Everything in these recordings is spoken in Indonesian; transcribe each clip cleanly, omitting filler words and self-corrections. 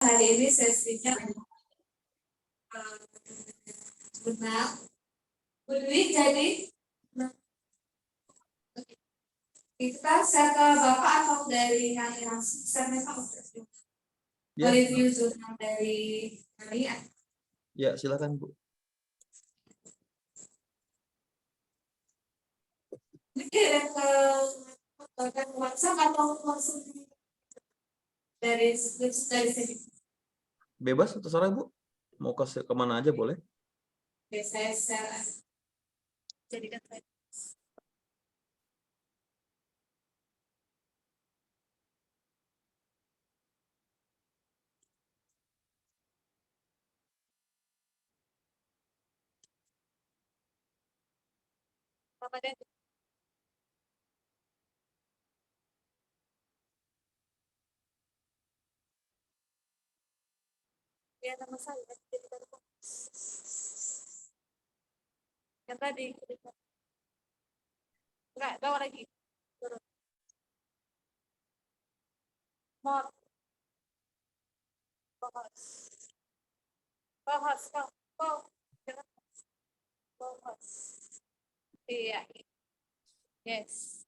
hari ini sesinya jurnal. Budwi jadi kita share ke Bapak atau dari kalian langsung share Pak untuk review jurnal dari kalian. Ya, silakan Bu. Kirim ke WhatsApp atau langsung dari sini? Bebas terserah Bu. Mau ke kemana aja boleh. Saya share. Jadikan saya. Apa deh? Ya, nama saya. Yang tadi. Enggak, bawa lagi. Turun. Mau. Bahas. Bahas. Iya. Yes.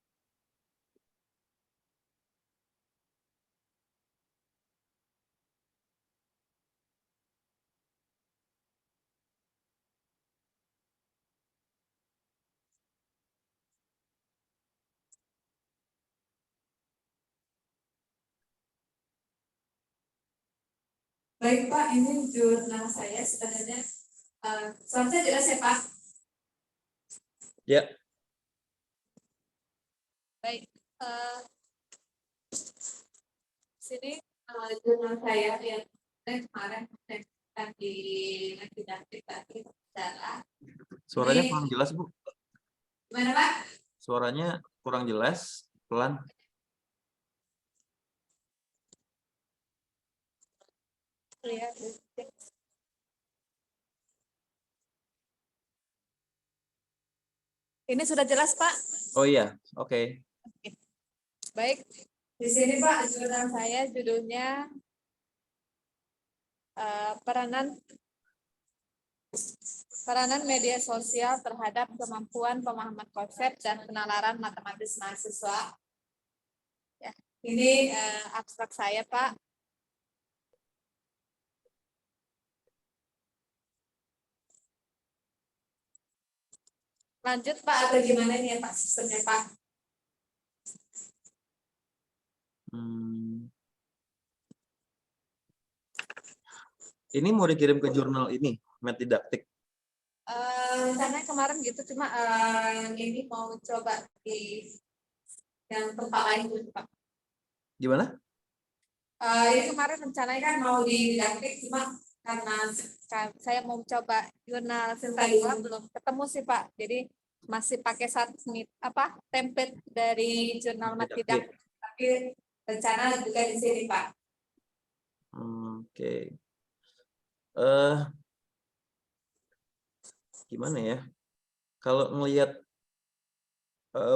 Baik Pak, ini jurnal saya sebenarnya. Soalnya jelas ya Pak? Ya. Baik. Sini jurnal saya yang kemarin di didaktik tadi bicara. Suaranya kurang jelas Bu. Gimana Pak? Suaranya kurang jelas, pelan. Ya. Ini sudah jelas Pak? Oh iya, oke. Baik, di sini Pak jurnal saya judulnya peranan media sosial terhadap kemampuan pemahaman konsep dan penalaran matematis mahasiswa. Ya, ini abstrak saya Pak. Lanjut Pak atau gimana nih ya Pak sistemnya Pak? Ini mau dikirim ke jurnal ini, Metdidaktik. Karena kemarin gitu cuma ini mau coba di yang tempat lain dulu Pak. Gimana? Ini kemarin rencananya kan mau didaktik cuma karena saya mau coba jurnal Sintalia belum ketemu sih Pak. Jadi masih pakai template dari jurnal Metdidaktik. Tapi rencana juga di sini Pak. Oke. Gimana ya? Kalau melihat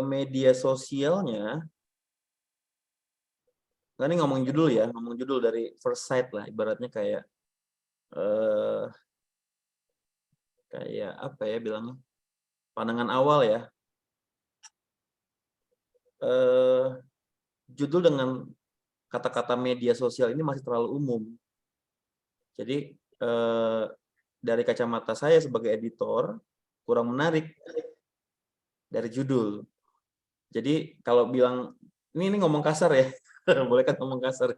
media sosialnya, nah ini ngomong judul dari first sight lah, ibaratnya kayak apa ya bilangnya, pandangan awal ya. Judul dengan kata-kata media sosial ini masih terlalu umum. Jadi dari kacamata saya sebagai editor kurang menarik dari judul. Jadi kalau bilang ini ngomong kasar ya, boleh kan ngomong kasar?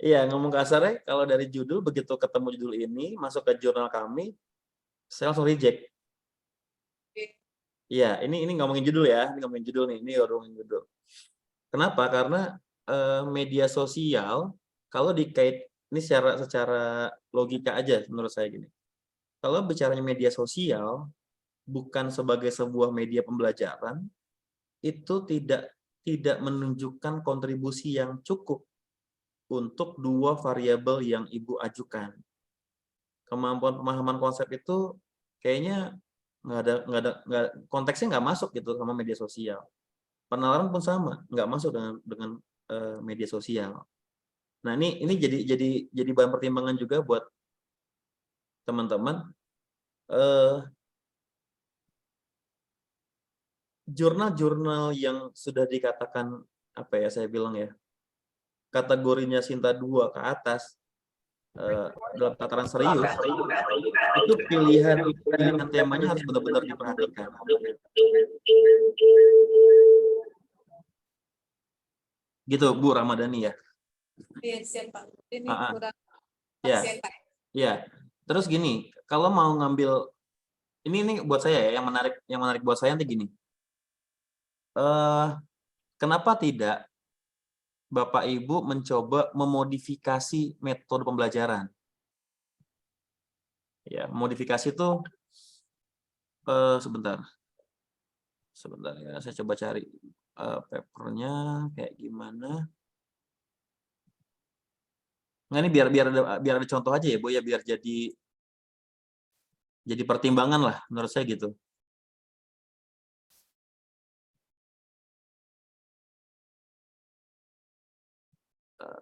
Iya, ngomong kasarnya kalau dari judul, begitu ketemu judul ini masuk ke jurnal kami, saya langsung reject. Iya, ini ngomongin judul ya, ini ngomongin judul nih, ini ngomongin judul. Kenapa? Karena media sosial kalau dikait ini secara logika aja menurut saya gini. Kalau bicaranya media sosial bukan sebagai sebuah media pembelajaran, itu tidak menunjukkan kontribusi yang cukup untuk dua variabel yang Ibu ajukan. Kemampuan pemahaman konsep itu kayaknya konteksnya nggak masuk gitu sama media sosial. Penalaran pun sama, nggak masuk dengan media sosial. Nah, ini jadi bahan pertimbangan juga buat teman-teman. Jurnal-jurnal yang sudah dikatakan apa ya saya bilang ya, kategorinya Sinta 2 ke atas, dalam tataran serius, itu pilihan temanya harus benar-benar diperhatikan. Gitu Bu Ramadhani ya. Iya, siap Pak. Ini Ah, ah. kurang Ya, cetak. ya. Terus gini, kalau mau ngambil ini buat saya ya, yang menarik buat saya nanti gini. Kenapa tidak Bapak Ibu mencoba memodifikasi metode pembelajaran? Ya, modifikasi itu sebentar ya, saya coba cari papernya kayak gimana. Nah, ini biar ada contoh aja ya Bu ya, biar jadi pertimbangan lah menurut saya gitu.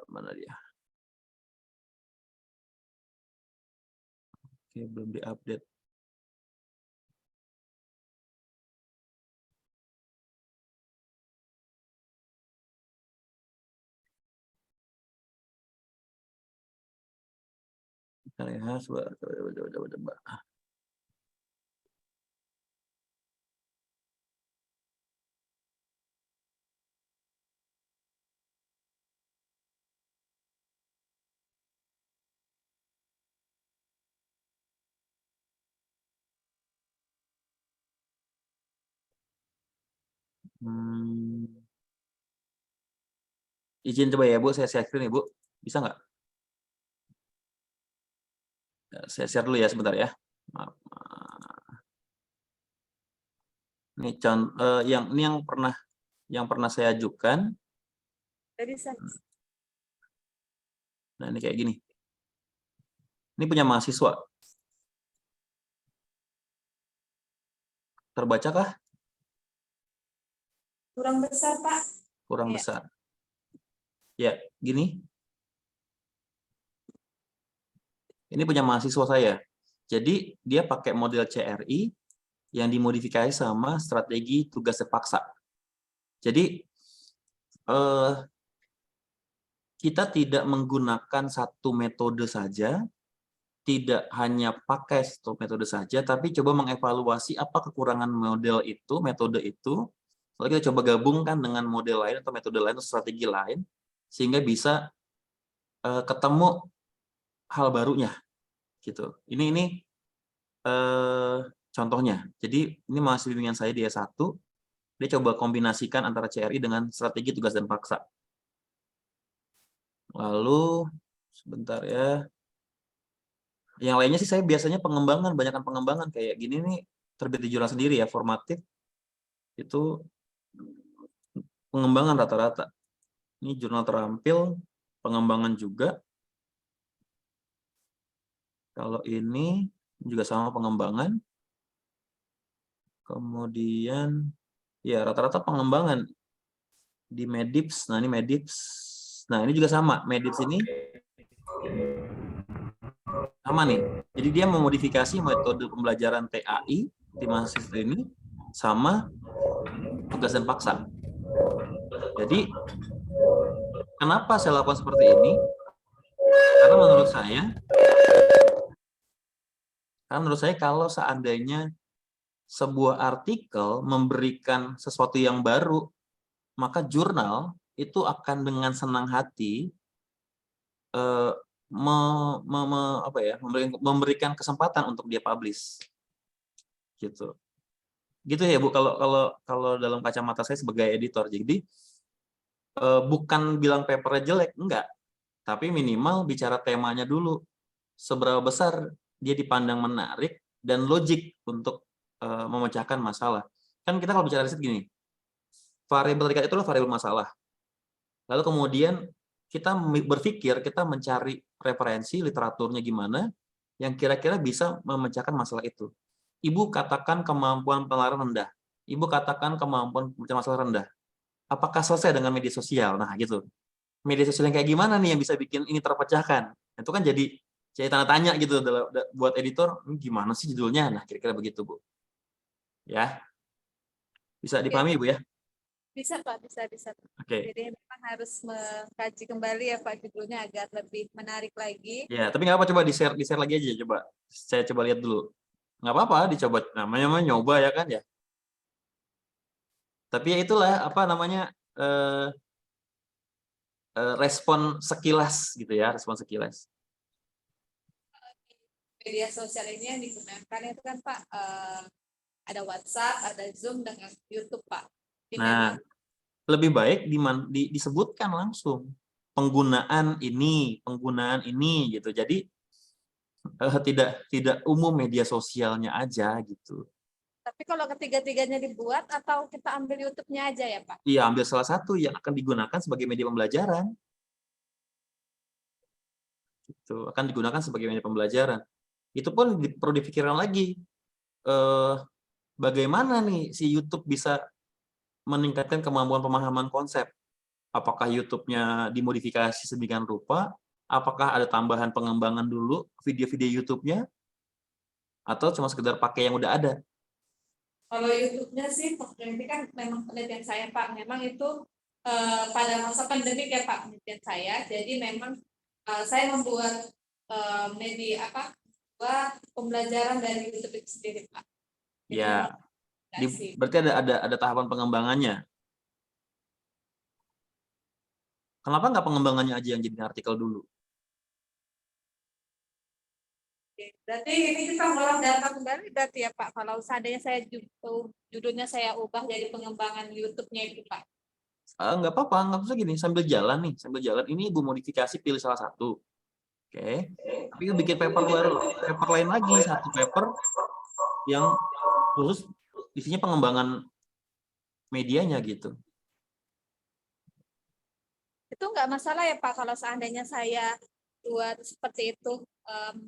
Mana dia? Oke, belum diupdate. Bentar ya, coba. Izin coba ya Bu, saya share screen nih Bu. Bisa nggak? Saya share dulu ya sebentar ya. Maaf. Ini yang pernah saya ajukan. Dari saya. Nah, ini kayak gini. Ini punya mahasiswa. Terbaca kah? Kurang besar Pak. Kurang Iya. besar. Ya, gini. Ini punya mahasiswa saya. Jadi dia pakai model CRI yang dimodifikasi sama strategi tugas terpaksa. Jadi kita tidak menggunakan satu metode saja, tidak hanya pakai satu metode saja, tapi coba mengevaluasi apa kekurangan metode itu, lalu kita coba gabungkan dengan model lain atau metode lain atau strategi lain, sehingga bisa ketemu hal barunya, gitu. Ini contohnya. Jadi ini mahasiswa bimbingan saya di S1, dia coba kombinasikan antara CRI dengan strategi tugas dan paksa. Lalu sebentar ya. Yang lainnya sih saya biasanya banyakkan pengembangan kayak gini nih, terbit di jurnal sendiri ya, formatif itu pengembangan rata-rata. Ini jurnal terampil, pengembangan juga. Kalau ini juga sama pengembangan. Kemudian ya rata-rata pengembangan di Medips. Nah, ini Medips. Nah, ini juga sama. Medips ini sama nih. Jadi dia memodifikasi metode pembelajaran TAI di mahasiswa ini sama tugas dan paksa. Jadi kenapa saya lakukan seperti ini? Karena menurut saya kalau seandainya sebuah artikel memberikan sesuatu yang baru, maka jurnal itu akan dengan senang hati memberikan kesempatan untuk dia publish, gitu ya Bu. Kalau dalam kacamata saya sebagai editor, jadi bukan bilang papernya jelek, enggak, tapi minimal bicara temanya dulu, seberapa besar dia dipandang menarik dan logik untuk memecahkan masalah. Kan kita kalau bicara riset gini, variabel terikat itu adalah variabel masalah. Lalu kemudian kita berpikir, kita mencari referensi literaturnya gimana yang kira-kira bisa memecahkan masalah itu. Ibu katakan kemampuan penelaran rendah. Ibu katakan kemampuan memecah masalah rendah. Apakah selesai dengan media sosial? Nah, gitu. media sosial yang kayak gimana nih yang bisa bikin ini terpecahkan? Itu kan jadi tanda tanya gitu buat editor, "Ini gimana sih judulnya?" Nah, kira-kira begitu, Bu. Ya, bisa Oke, dipahami, Bu, ya? bisa Pak, bisa. Oke. Jadi memang harus mengkaji kembali ya Pak judulnya agar lebih menarik lagi. Ya, tapi nggak apa coba di-share lagi aja coba. Saya coba lihat dulu. Nggak apa-apa dicoba, namanya mah nyoba ya kan ya. Tapi ya itulah, apa namanya, eee respon sekilas gitu ya, respon sekilas. Media sosial ini yang digunakan itu kan Pak, ada WhatsApp, ada Zoom dengan YouTube Pak. Jadi Nah, memang lebih baik disebutkan langsung, penggunaan ini gitu. Jadi, tidak tidak umum media sosialnya aja gitu. tapi kalau ketiga-tiganya dibuat atau kita ambil YouTube-nya aja ya Pak? Iya, ambil salah satu yang akan digunakan sebagai media pembelajaran, gitu, akan digunakan sebagai media pembelajaran. Itu pun perlu dipikirkan lagi, eee, bagaimana nih si YouTube bisa meningkatkan kemampuan pemahaman konsep. Apakah YouTube-nya dimodifikasi sedemikian rupa? Apakah ada tambahan pengembangan dulu video-video YouTube-nya? Atau cuma sekedar pakai yang udah ada? Kalau YouTube-nya sih, ini kan memang penelitian saya Pak, memang itu pada masa pandemi ya Pak penelitian saya. Jadi memang saya membuat media apa? Buat pembelajaran dari YouTube itu sendiri Pak. Jadi memang Ya, aplikasi. berarti ada tahapan pengembangannya. Kenapa nggak pengembangannya aja yang jadi artikel dulu? Oke, berarti ini kita ngolah data kembali berarti ya Pak. Kalau seandainya saya judulnya saya ubah jadi pengembangan YouTube-nya itu Pak. Nggak apa-apa, nggak usah gini, sambil jalan ini Ibu modifikasi pilih salah satu, oke. Tapi Ibu bikin paper lain lagi, satu paper yang khusus isinya pengembangan medianya gitu. Itu nggak masalah ya Pak kalau seandainya saya buat seperti itu,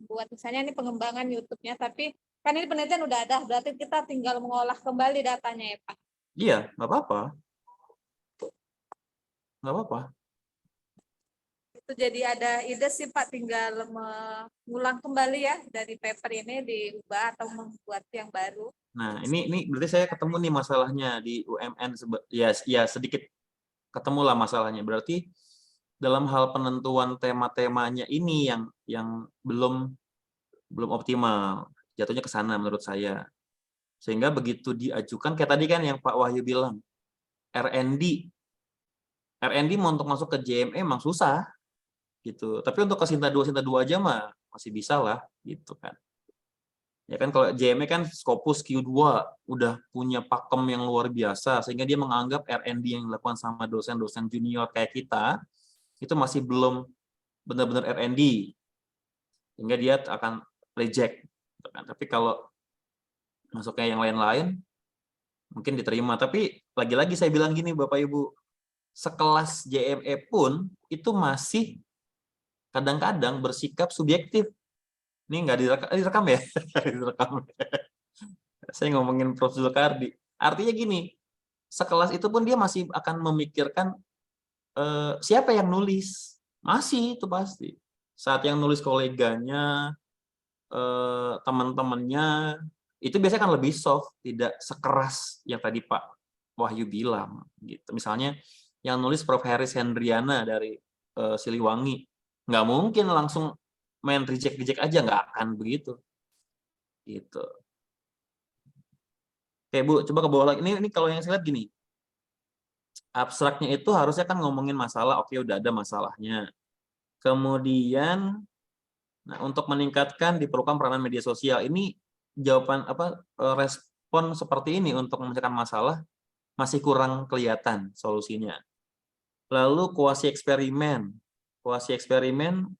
buat misalnya ini pengembangan YouTube-nya, tapi kan ini penelitian udah ada, berarti kita tinggal mengolah kembali datanya ya Pak. Iya, nggak apa-apa, nggak apa-apa. Itu jadi ada ide sih Pak, tinggal mengulang kembali ya dari paper ini diubah atau membuat yang baru. Nah, ini berarti saya ketemu nih masalahnya di UMN ya sedikit ketemulah masalahnya. Berarti dalam hal penentuan tema-temanya ini yang belum optimal. Jatuhnya ke sana menurut saya. Sehingga begitu diajukan kayak tadi kan yang Pak Wahyu bilang, R&D. R&D mau untuk masuk ke JME emang susah gitu. Tapi untuk ke Sinta 2 aja mah masih bisa lah gitu kan. Ya kan kalau JME kan Scopus Q2 udah punya pakem yang luar biasa sehingga dia menganggap R&D yang dilakukan sama dosen-dosen junior kayak kita itu masih belum benar-benar R&D sehingga dia akan reject gitu kan. Tapi kalau masuknya yang lain-lain mungkin diterima. Tapi lagi-lagi saya bilang gini Bapak Ibu, sekelas JME pun itu masih kadang-kadang bersikap subjektif. Ini nggak direkam ya? Direkam. Saya ngomongin Prof. Zulkardi. Artinya gini, sekelas itu pun dia masih akan memikirkan siapa yang nulis. Masih itu pasti. Saat yang nulis koleganya, teman-temannya, itu biasanya kan lebih soft, tidak sekeras yang tadi Pak Wahyu bilang. Gitu. Misalnya yang nulis Prof. Haris Hendriana dari Siliwangi, nggak mungkin langsung main reject aja, nggak akan begitu. Gitu. Oke Bu, coba ke bawah lagi. Ini kalau yang saya lihat gini, abstraknya itu harusnya kan ngomongin masalah, oke udah ada masalahnya. Kemudian, nah untuk meningkatkan diperlukan peranan media sosial. Ini jawaban apa respon seperti ini untuk memecahkan masalah masih kurang kelihatan solusinya. Lalu kuasi eksperimen. Kuasi eksperimen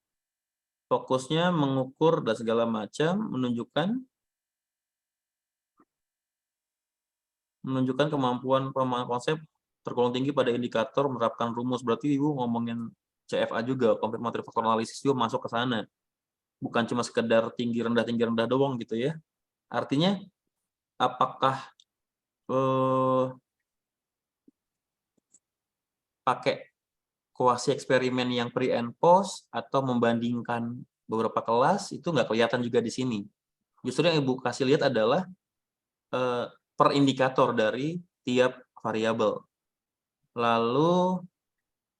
fokusnya mengukur dan segala macam, menunjukkan kemampuan pemahaman konsep tergolong tinggi pada indikator menerapkan rumus. Berarti Ibu ngomongin CFA juga, confirmatory factor analysis juga masuk ke sana. Bukan cuma sekedar tinggi rendah doang gitu ya. Artinya apakah pakai kuasi eksperimen yang pre and post atau membandingkan beberapa kelas itu nggak kelihatan juga di sini. Justru yang Ibu kasih lihat adalah per indikator dari tiap variabel. Lalu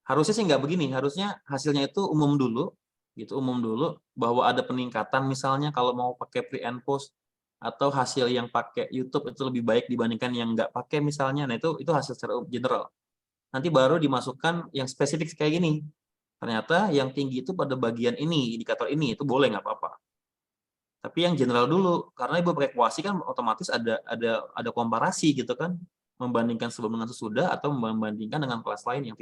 harusnya sih nggak begini, harusnya hasilnya itu umum dulu, gitu, umum dulu bahwa ada peningkatan misalnya kalau mau pakai pre and post atau hasil yang pakai YouTube itu lebih baik dibandingkan yang nggak pakai misalnya. Nah itu hasil secara general. Nanti baru dimasukkan yang spesifik kayak gini. Ternyata yang tinggi itu pada bagian ini, indikator ini, itu boleh nggak apa-apa. Tapi yang general dulu, karena Ibu pakai kuasi kan otomatis ada komparasi gitu kan, membandingkan sebelum dengan sesudah atau membandingkan dengan kelas lain yang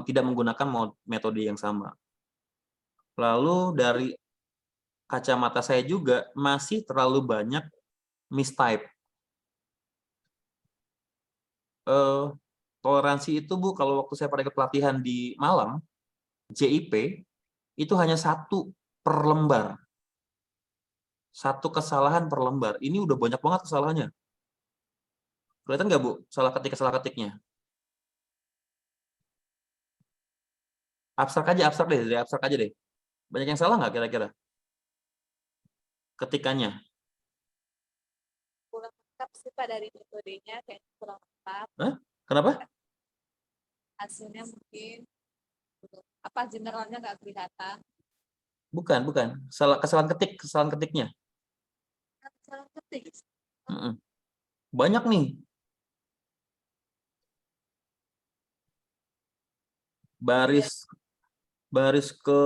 tidak menggunakan metode yang sama. Lalu dari kacamata saya juga masih terlalu banyak mistype. Toleransi itu Bu, kalau waktu saya pada pelatihan di Malang, JIP, itu hanya 1 per lembar. 1 kesalahan per lembar. Ini udah banyak banget kesalahannya. Kelihatan nggak Bu, salah ketiknya? Abstrak aja deh. Banyak yang salah nggak kira-kira? Ketikannya. Kurang lengkap sih Pak dari metodenya, kayak kurang lengkap. Hah? Kenapa? Hasilnya mungkin generalnya nggak kelihatan. Bukan. Kesalahan ketiknya. Salah ketik. Banyak nih. Baris ke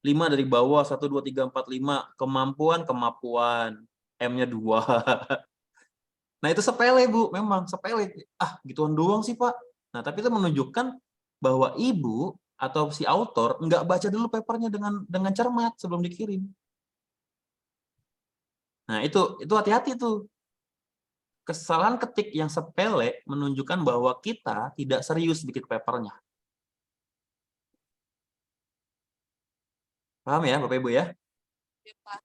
5 dari bawah, 1, 2, 3, 4, 5. Kemampuan. M-nya 2. Nah itu sepele Bu, memang sepele. Gituan doang sih Pak. Nah tapi itu menunjukkan bahwa Ibu atau si author nggak baca dulu papernya dengan cermat sebelum dikirim. Nah itu hati-hati tuh. Kesalahan ketik yang sepele menunjukkan bahwa kita tidak serius bikin papernya. Paham ya Bapak Ibu ya? Ya, Pak.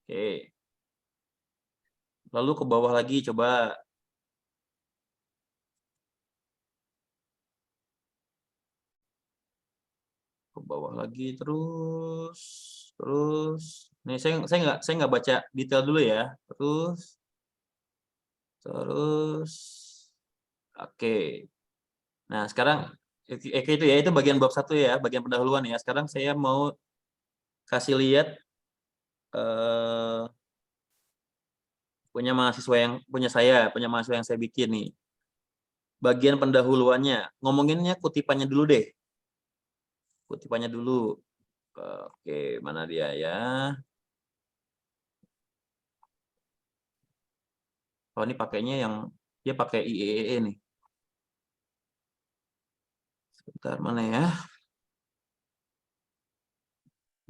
Oke. Lalu ke bawah lagi coba. Ke bawah lagi terus. Nih saya nggak baca detail dulu ya. Terus. Oke. Nah, sekarang itu ya, itu bagian bab 1 ya, bagian pendahuluan ya. Sekarang saya mau kasih lihat punya mahasiswa yang saya bikin nih. Bagian pendahuluannya, ngomonginnya kutipannya dulu deh. Kutipannya dulu. Oke, mana dia ya? Oh, ini pakainya dia pakai IEEE nih. Sebentar, mana ya?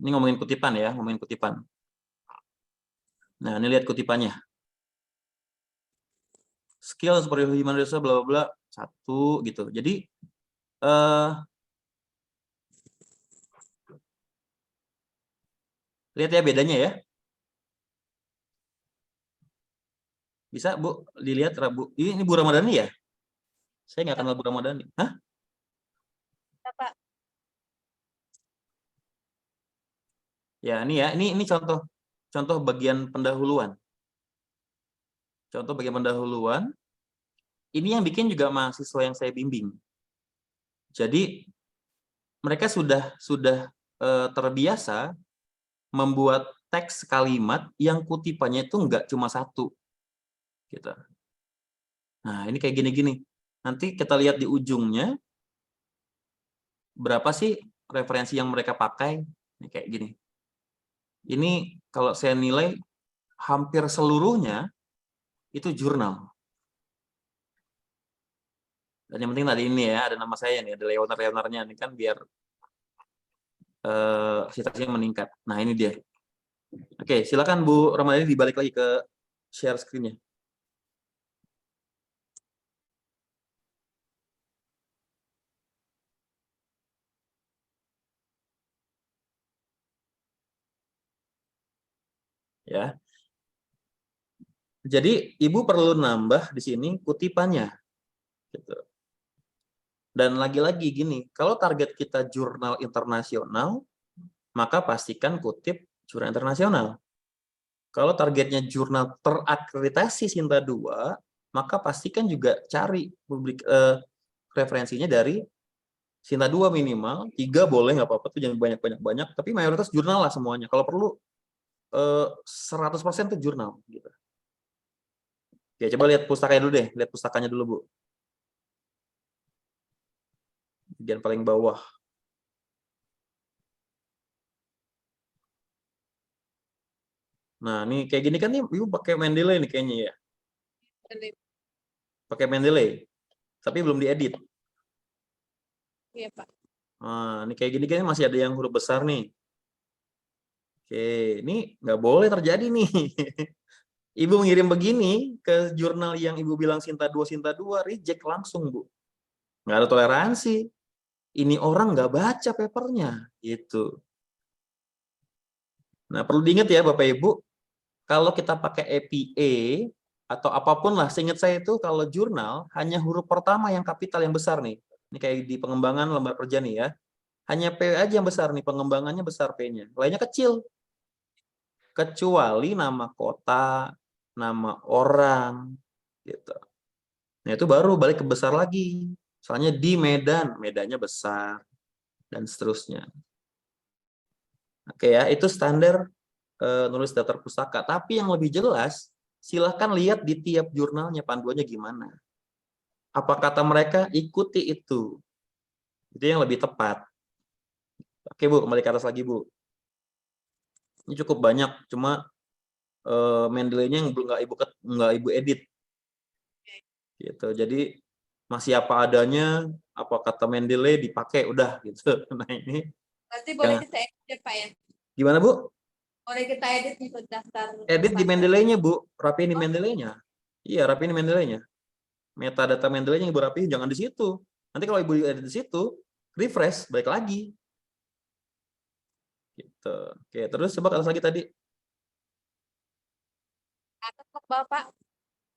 Ini ngomongin kutipan ya, Nah, ini lihat kutipannya. Skill seperti human resource bla bla bla 1 gitu. Jadi lihat ya bedanya ya. Bisa Bu dilihat Bu. Ini Bu Ramadhani ya? Saya nggak kenal Bu Ramadhani. Hah? Ya, Pak. Ya, ini ya. Ini contoh bagian pendahuluan. Contoh bagian pendahuluan. Ini yang bikin juga mahasiswa yang saya bimbing. Jadi mereka sudah terbiasa membuat teks kalimat yang kutipannya itu nggak cuma 1. Gitu. Nah, ini kayak gini-gini. Nanti kita lihat di ujungnya berapa sih referensi yang mereka pakai. Ini kayak gini. Ini kalau saya nilai hampir seluruhnya itu jurnal. Dan yang penting tadi ini ya, ada nama saya nih, ada leonar-leonarnya nih kan biar citasinya meningkat. Nah, ini dia. Oke, silakan Bu Ramadhani dibalik lagi ke share screen-nya. Ya. Jadi Ibu perlu nambah di sini kutipannya. Gitu. Dan lagi-lagi gini, kalau target kita jurnal internasional, maka pastikan kutip jurnal internasional. Kalau targetnya jurnal terakreditasi Sinta 2, maka pastikan juga cari referensinya dari Sinta 2 minimal, 3 boleh nggak apa-apa tuh, jangan banyak-banyak, tapi mayoritas jurnal lah semuanya. Kalau perlu 100% tuh jurnal gitu. Oke, coba lihat pustakanya dulu deh, lihat pustakanya dulu, Bu. Bagian paling bawah. Nah, ini kayak gini kan nih, Ibu pakai Mendeley nih kayaknya ya. Pakai Mendeley, tapi belum diedit. Iya, Pak. Nah, ini kayak gini kan masih ada yang huruf besar nih. Oke, ini nggak boleh terjadi nih. Ibu ngirim begini ke jurnal yang Ibu bilang Sinta 2, reject langsung, Bu. Nggak ada toleransi. Ini orang nggak baca papernya, gitu. Nah, perlu diingat ya Bapak Ibu, kalau kita pakai EPA atau apapun lah, seingat saya itu kalau jurnal hanya huruf pertama yang kapital yang besar nih. Ini kayak di pengembangan lembar kerja nih ya. Hanya P aja yang besar nih, pengembangannya besar P-nya. Lainnya kecil. Kecuali nama kota, nama orang, gitu. Nah, itu baru balik ke besar lagi. Soalnya di Medan, Medannya besar, dan seterusnya. Oke ya, itu standar nulis daftar pustaka. Tapi yang lebih jelas, silahkan lihat di tiap jurnalnya panduannya gimana. Apa kata mereka, ikuti itu. Itu yang lebih tepat. Oke Bu, kembali ke atas lagi Bu. Ini cukup banyak, cuma Mendeley-nya yang nggak ibu edit. Gitu. Jadi masih apa adanya, apa kata Mendeley dipakai udah gitu. Nah ini Berarti boleh ya. kita edit ya, Pak ya? Gimana Bu? Boleh kita edit untuk daftar Edit di pustaka. Mendeley-nya Bu, rapiin di Mendeley-nya. Iya, rapiin di Mendeley-nya. Metadata Mendeley-nya Ibu rapiin, jangan di situ. Nanti kalau Ibu edit di situ, refresh, balik lagi. Gitu. Oke, terus coba ke atas lagi tadi. Atas atau ke bawah, Pak?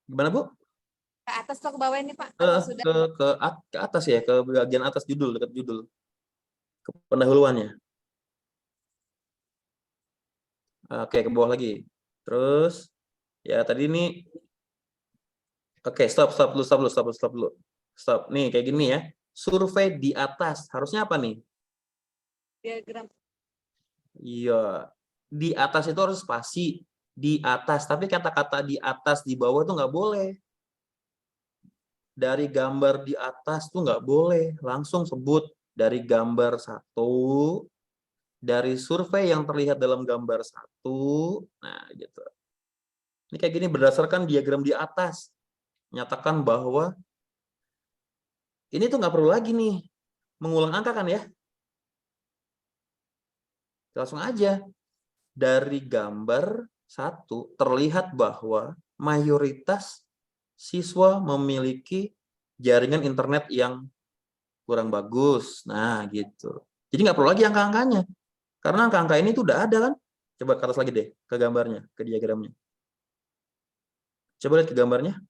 Gimana Bu? Ke atas atau ke bawah ini, Pak? Atau sudah? Ke atas ya, ke bagian atas judul, dekat judul. Ke pendahuluannya. Oke, ke bawah lagi. Terus ya tadi ini oke, stop dulu. Stop. Nih kayak gini ya. Survei di atas. Harusnya apa nih? Diagram. Iya. Di atas itu harus spasi. Di atas. Tapi kata-kata di atas, di bawah tuh nggak boleh. Dari gambar di atas tuh nggak boleh. Langsung sebut dari gambar 1. Dari survei yang terlihat dalam gambar 1. Nah gitu. Ini kayak gini berdasarkan diagram di atas. Nyatakan bahwa ini tuh nggak perlu lagi nih mengulang angka kan ya. Langsung aja. Dari gambar 1 terlihat bahwa mayoritas siswa memiliki jaringan internet yang kurang bagus. Nah, gitu. Jadi nggak perlu lagi angka-angkanya. Karena angka-angka ini tuh udah ada kan. Coba ke atas lagi deh, ke gambarnya, ke diagramnya. Coba lihat ke gambarnya.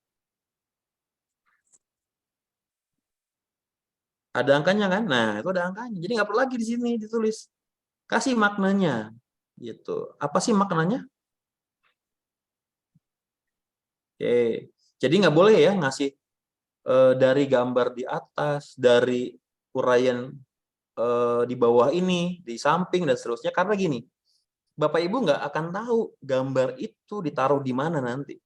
Ada angkanya kan? Nah, itu ada angkanya. Jadi nggak perlu lagi di sini ditulis. Kasih maknanya. Gitu. Apa sih maknanya? Oke. Jadi nggak boleh ya ngasih dari gambar di atas, dari uraian di bawah ini, di samping dan seterusnya. Karena gini, Bapak Ibu nggak akan tahu gambar itu ditaruh di mana nanti.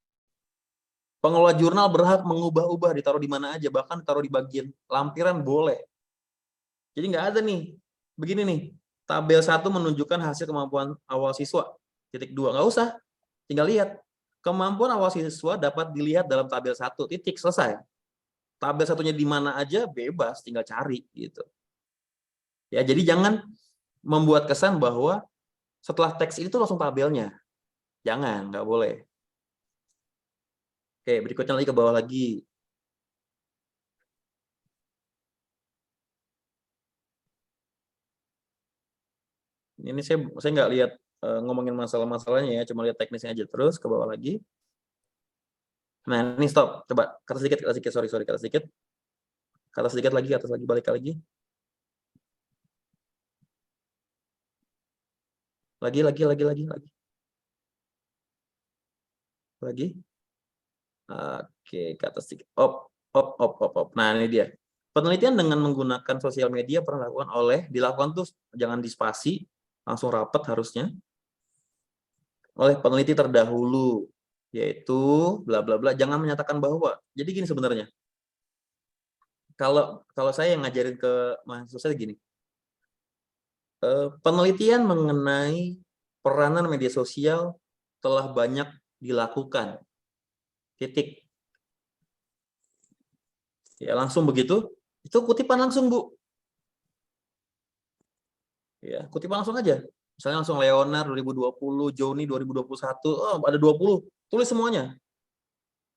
Pengelola jurnal berhak mengubah-ubah, ditaruh di mana aja, bahkan ditaruh di bagian lampiran boleh. Jadi nggak ada nih, begini nih, tabel 1 menunjukkan hasil kemampuan awal siswa, titik 2, nggak usah, tinggal lihat. Kemampuan awal siswa dapat dilihat dalam tabel 1, titik, selesai. Tabel satunya di mana aja bebas, tinggal cari gitu. Ya, jadi jangan membuat kesan bahwa setelah teks itu langsung tabelnya. Jangan, nggak boleh. Oke, berikutnya lagi ke bawah lagi. Ini saya nggak lihat ngomongin masalah-masalahnya ya, cuma lihat teknisnya aja. Terus ke bawah lagi. Nah, ini stop. Coba kata sedikit, sorry, kata sedikit. Ke atas sedikit lagi, ke atas lagi, balik lagi. Lagi. Lagi. Oke, ke atas sedikit. Op. Nah, ini dia. Penelitian dengan menggunakan sosial media pernah dilakukan tuh jangan di spasi, langsung rapat harusnya. Oleh peneliti terdahulu, yaitu bla bla bla, jangan menyatakan bahwa. Jadi gini sebenarnya. Kalau saya yang ngajarin ke mahasiswa saya gini. Penelitian mengenai peranan media sosial telah banyak dilakukan. Titik. Ya, langsung begitu. Itu kutipan langsung, Bu. Ya, kutipan langsung aja. Misalnya langsung Leonard 2020, Joni 2021, oh ada 20. Tulis semuanya.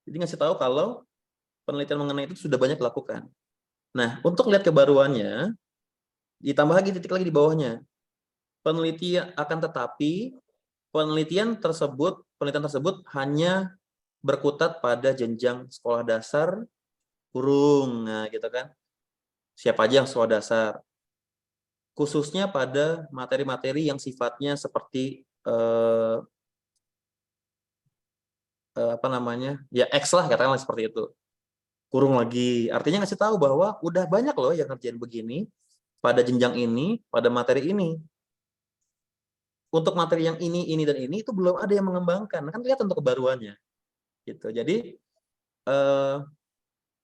Jadi ngasih tahu kalau penelitian mengenai itu sudah banyak dilakukan. Nah, untuk lihat kebaruannya, ditambah lagi titik lagi di bawahnya. Penelitian penelitian tersebut hanya berkutat pada jenjang sekolah dasar, kurung, nah gitu kan. Siapa aja yang sekolah dasar. Khususnya pada materi-materi yang sifatnya seperti apa namanya? Ya X lah katakanlah seperti itu. Kurung lagi. Artinya ngasih tahu bahwa udah banyak loh yang ngerjain begini pada jenjang ini, pada materi ini. Untuk materi yang ini dan ini itu belum ada yang mengembangkan. Kan kelihatan untuk kebaruannya. Gitu. Jadi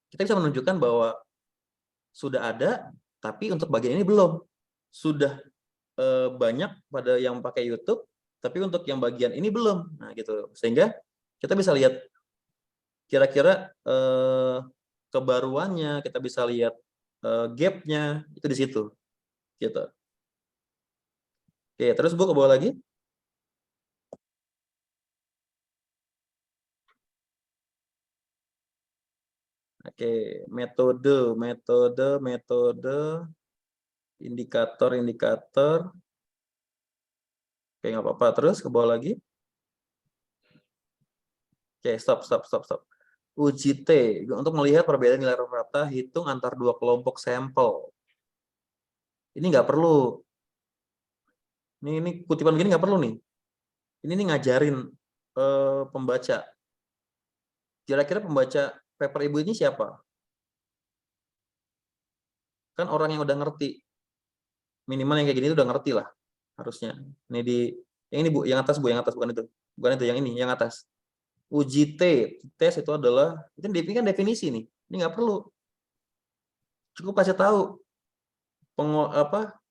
kita bisa menunjukkan bahwa sudah ada, tapi untuk bagian ini belum. Sudah banyak pada yang pakai YouTube, tapi untuk yang bagian ini belum. Nah, gitu. Sehingga kita bisa lihat kira-kira kebaruannya, kita bisa lihat gap-nya itu di situ. Gitu. Oke, terus Bu ke bawah lagi. Oke, metode, indikator. Oke, nggak apa-apa. Terus ke bawah lagi. Oke, stop. Uji T untuk melihat perbedaan nilai rata-rata, hitung antar dua kelompok sampel. Ini nggak perlu. Ini kutipan gini nggak perlu nih. Ini nih ngajarin pembaca. Kira-kira pembaca paper ibu ini siapa? Kan orang yang udah ngerti. Minimal yang kayak gini udah ngerti lah harusnya. Ini yang ini Bu, yang atas Bu, yang atas bukan itu. Bukan itu, yang ini, yang atas. Uji T, tes itu adalah ini kan definisi nih. Ini nggak perlu. Cukup kasih tahu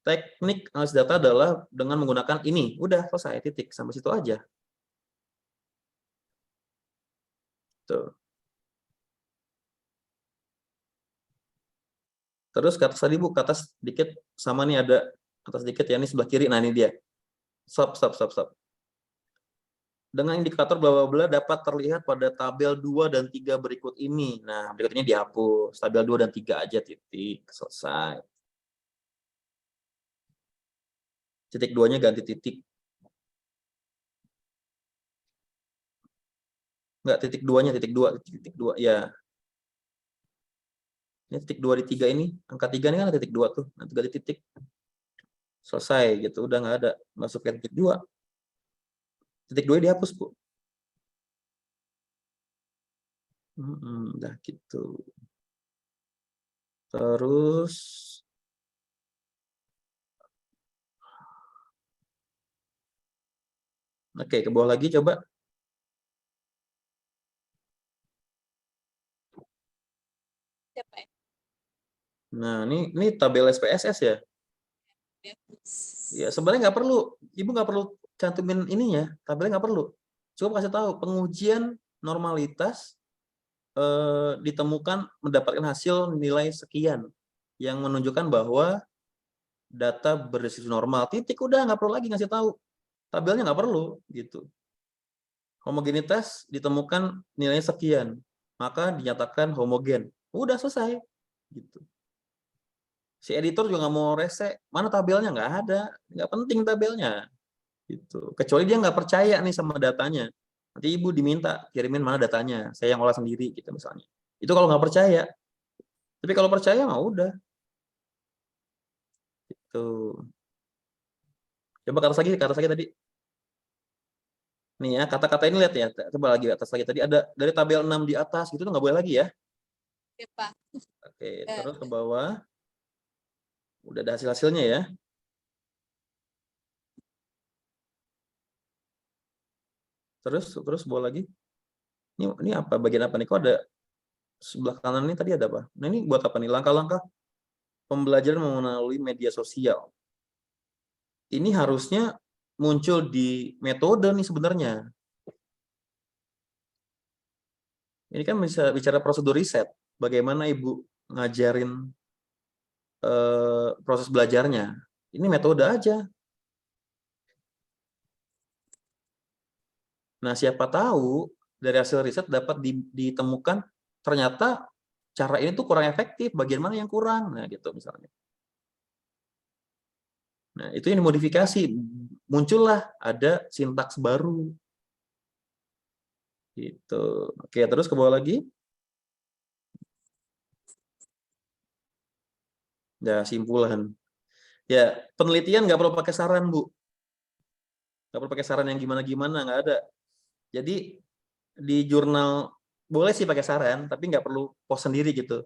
teknik analisis data adalah dengan menggunakan ini. Udah selesai, titik, sampai situ aja. Tuh. Terus ke atas tadi Bu, ke atas dikit sama nih ada atas dikit ya, ini sebelah kiri. Nah, ini dia. Stop. Dengan indikator bla bla bla dapat terlihat pada tabel 2 dan 3 berikut ini. Nah, berikutnya dihapus. Tabel 2 dan 3 aja, titik. Selesai. Titik 2-nya ganti titik. Enggak, titik 2-nya, titik 2 ya. Ini titik 2 di 3 ini, angka 3 ini kan titik 2 tuh. Nanti ganti titik. Selesai gitu, udah nggak ada. Masuk ke titik 2. Titik 2 dihapus, Bu. Udah gitu. Terus oke, ke bawah lagi coba. Nah, ini tabel SPSS ya. Ya, sebenarnya nggak perlu. Ibu nggak perlu cantumin ininya, tabelnya nggak perlu. Coba kasih tahu pengujian normalitas ditemukan mendapatkan hasil nilai sekian yang menunjukkan bahwa data berdistribusi normal. Titik, udah nggak perlu lagi ngasih tahu. Tabelnya nggak perlu gitu. Homogenitas ditemukan nilainya sekian, maka dinyatakan homogen. Udah selesai gitu. Si editor juga nggak mau rese, mana tabelnya, nggak ada, nggak penting tabelnya gitu. Kecuali dia nggak percaya nih sama datanya, nanti ibu diminta kirimin mana datanya, saya yang olah sendiri gitu misalnya. Itu kalau nggak percaya, Tapi kalau percaya mah udah. Tuh. Coba ke atas lagi tadi. Nih ya, kata-kata ini lihat ya. Coba lagi atas lagi. Tadi ada dari tabel 6 di atas, gitu tuh nggak boleh lagi ya. Ya, Pak. Oke, Ya. terus ke bawah. Udah ada hasil-hasilnya ya. Terus bawah lagi. Ini apa? Bagian apa nih? Kok ada sebelah kanan ini tadi ada apa? Nah ini buat apa nih? Langkah-langkah pembelajaran melalui media sosial. Ini harusnya muncul di metode nih sebenarnya. Ini kan bisa bicara prosedur riset. Bagaimana Ibu ngajarin proses belajarnya. Ini metode aja. Nah, siapa tahu dari hasil riset dapat ditemukan ternyata cara ini tuh kurang efektif, bagian mana yang kurang. Nah, gitu misalnya. Nah, itu yang dimodifikasi. Muncullah ada sintaks baru. Gitu. Oke, terus ke bawah lagi. Ya, simpulan. Ya, penelitian nggak perlu pakai saran, Bu. Nggak perlu pakai saran yang gimana-gimana, nggak ada. Jadi, di jurnal boleh sih pakai saran, tapi nggak perlu post sendiri gitu.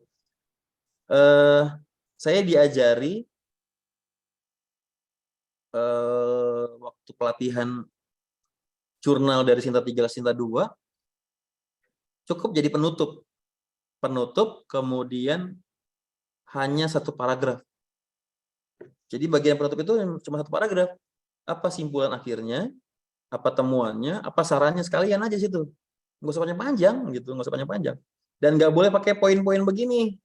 Saya diajari waktu pelatihan jurnal dari Sinta 3 ke Sinta 2, cukup jadi penutup. Penutup, kemudian hanya satu paragraf. Jadi bagian penutup itu cuma satu paragraf. Apa simpulan akhirnya, apa temuannya, apa sarannya, sekalian aja situ. Nggak usah panjang-panjang gitu, nggak usah panjang-panjang. Dan nggak boleh pakai poin-poin begini.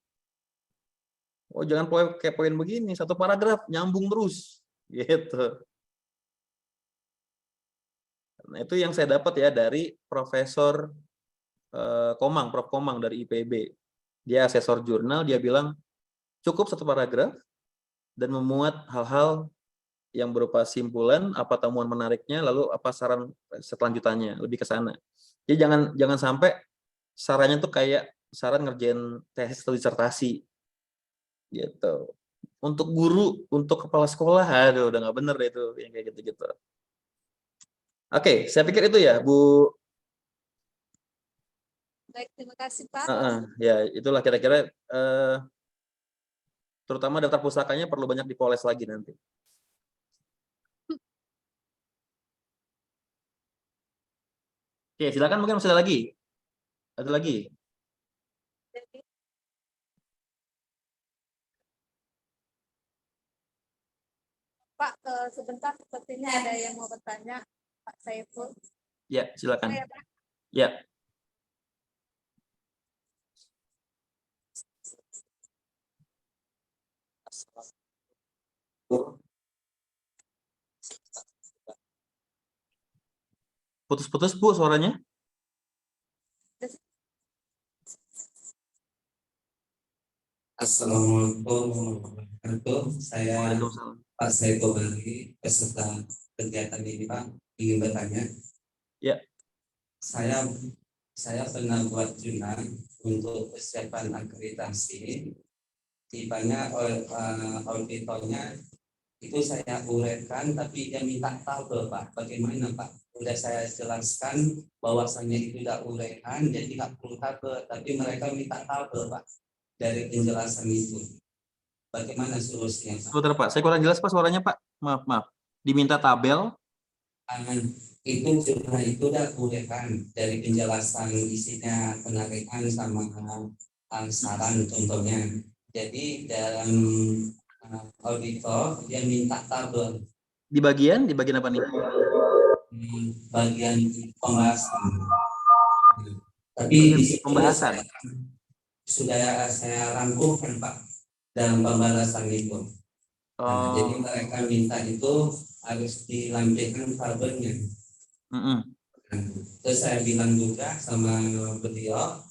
Oh, jangan pakai poin begini, satu paragraf nyambung terus. Gitu. Nah, itu yang saya dapat ya dari Profesor Komang, Prof. Komang dari IPB. Dia asesor jurnal, dia bilang cukup satu paragraf dan memuat hal-hal yang berupa simpulan, apa temuan menariknya, lalu apa saran selanjutannya, lebih ke sana. Jadi jangan sampai sarannya tuh kayak saran ngerjain tesis atau disertasi. Gitu. Untuk guru, untuk kepala sekolah, aduh udah nggak bener deh itu yang kayak gitu-gitu. Oke, saya pikir itu ya, Bu. Baik, terima kasih, Pak. Ya, itulah kira-kira terutama daftar pusakanya perlu banyak dipoles lagi nanti. Oke, silakan mungkin masih ada lagi. Ada lagi? Jadi, Pak, sebentar sepertinya ada yang mau bertanya, Pak Saiful. Ya, silakan. Ya, Pak. Ya. Putus-putus, Bu, suaranya. Assalamualaikum warahmatullahi wabarakatuh. Saya Waalaikumsalam. Pak Saiful Bali, peserta kegiatan ini Pak, ingin bertanya. Ya. Saya pernah buat jurnal untuk persiapan akreditasi. Tipanya auditornya itu saya uraikan, tapi dia minta tabel Pak. Bagaimana Pak? Udah saya jelaskan bahwasannya itu tidak uraian, jadi nggak perlu tabel, tapi mereka minta tabel Pak dari penjelasan itu. Bagaimana solusinya Pak? Sebentar Pak, saya kurang jelas Pak suaranya Pak. Maaf. Diminta tabel. Itu jurnal itu udah uraian dari penjelasan isinya, penarikan sama saran contohnya. Jadi dalam auditor dia minta tabel Di bagian apa nih? bagian pembahasan. Tapi di situ Pembahasan. sudah saya rangkumkan Pak dalam pembahasan itu. Nah, jadi mereka minta itu harus dilampirkan tabelnya. Nah, terus saya bilang juga sama beliau,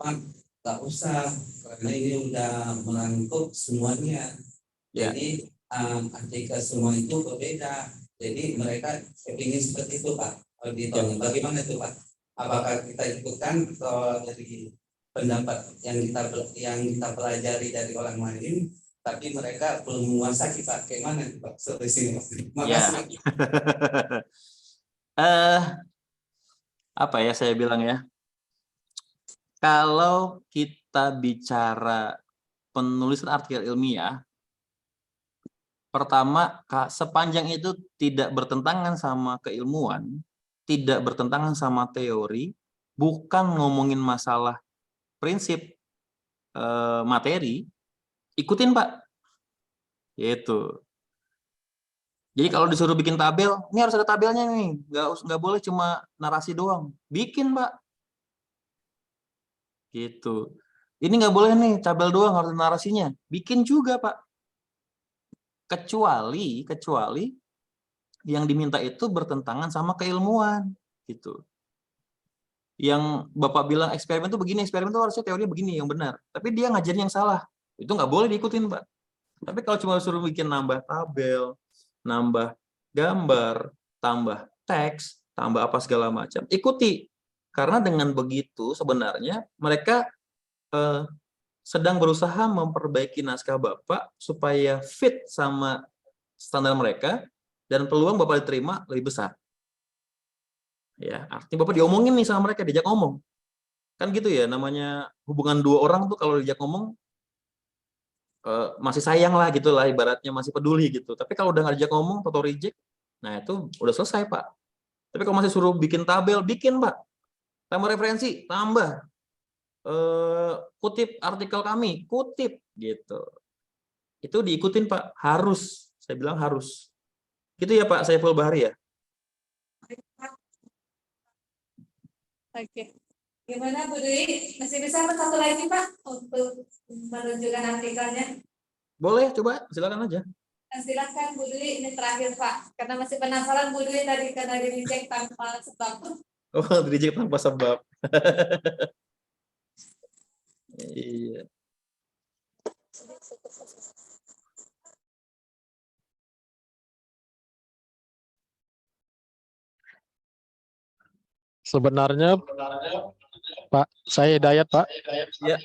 Pak, tak usah karena ini udah merangkup semuanya. Jadi artikel semua itu berbeda. Jadi mereka ingin seperti itu Pak auditornya. Bagaimana itu Pak? Apakah kita ikutkan atau dari pendapat yang kita pelajari dari orang lain, tapi mereka belum menguasai. Pak, kayak mana Pak solusinya? Makasih. Apa ya saya bilang ya? Kalau kita bicara penulisan artikel ilmiah, pertama, sepanjang itu tidak bertentangan sama keilmuan, tidak bertentangan sama teori, bukan ngomongin masalah prinsip materi, ikutin Pak. Gitu. Jadi kalau disuruh bikin tabel, ini harus ada tabelnya nih, nggak boleh cuma narasi doang. Bikin Pak. Gitu. Ini nggak boleh nih tabel doang, harus ada narasinya. Bikin juga Pak. Kecuali yang diminta itu bertentangan sama keilmuan gitu. Yang Bapak bilang eksperimen itu begini, eksperimen itu harusnya teorinya begini yang benar, tapi dia ngajarin yang salah, itu nggak boleh diikutin Pak. Tapi kalau cuma suruh bikin nambah tabel, nambah gambar, tambah teks, tambah apa segala macam, ikuti. Karena dengan begitu sebenarnya mereka sedang berusaha memperbaiki naskah Bapak supaya fit sama standar mereka dan peluang Bapak diterima lebih besar. Ya, artinya Bapak diomongin nih sama mereka, diajak ngomong. Kan gitu ya, namanya hubungan dua orang tuh kalau diajak ngomong masih sayang lah gitu lah, ibaratnya masih peduli gitu. Tapi kalau udah nggak diajak ngomong atau reject, nah itu udah selesai Pak. Tapi kalau masih suruh bikin tabel, bikin Pak. Tambah referensi, tambah. Kutip artikel kami, kutip gitu. Itu diikutin Pak, harus. Saya bilang harus. Gitu ya Pak Saiful Bahri ya. Oke. Gimana Bu Dwi? Masih bisa satu lagi Pak untuk menunjukkan artikelnya? Boleh, coba silakan aja. Nah, silakan Bu Dwi, ini terakhir Pak. Karena masih penasaran Bu Dwi tadi karena di-reject tanpa sebab. Oh, reject tanpa sebab. Iya. Sebenarnya Pak, saya Hidayat Pak. Ya.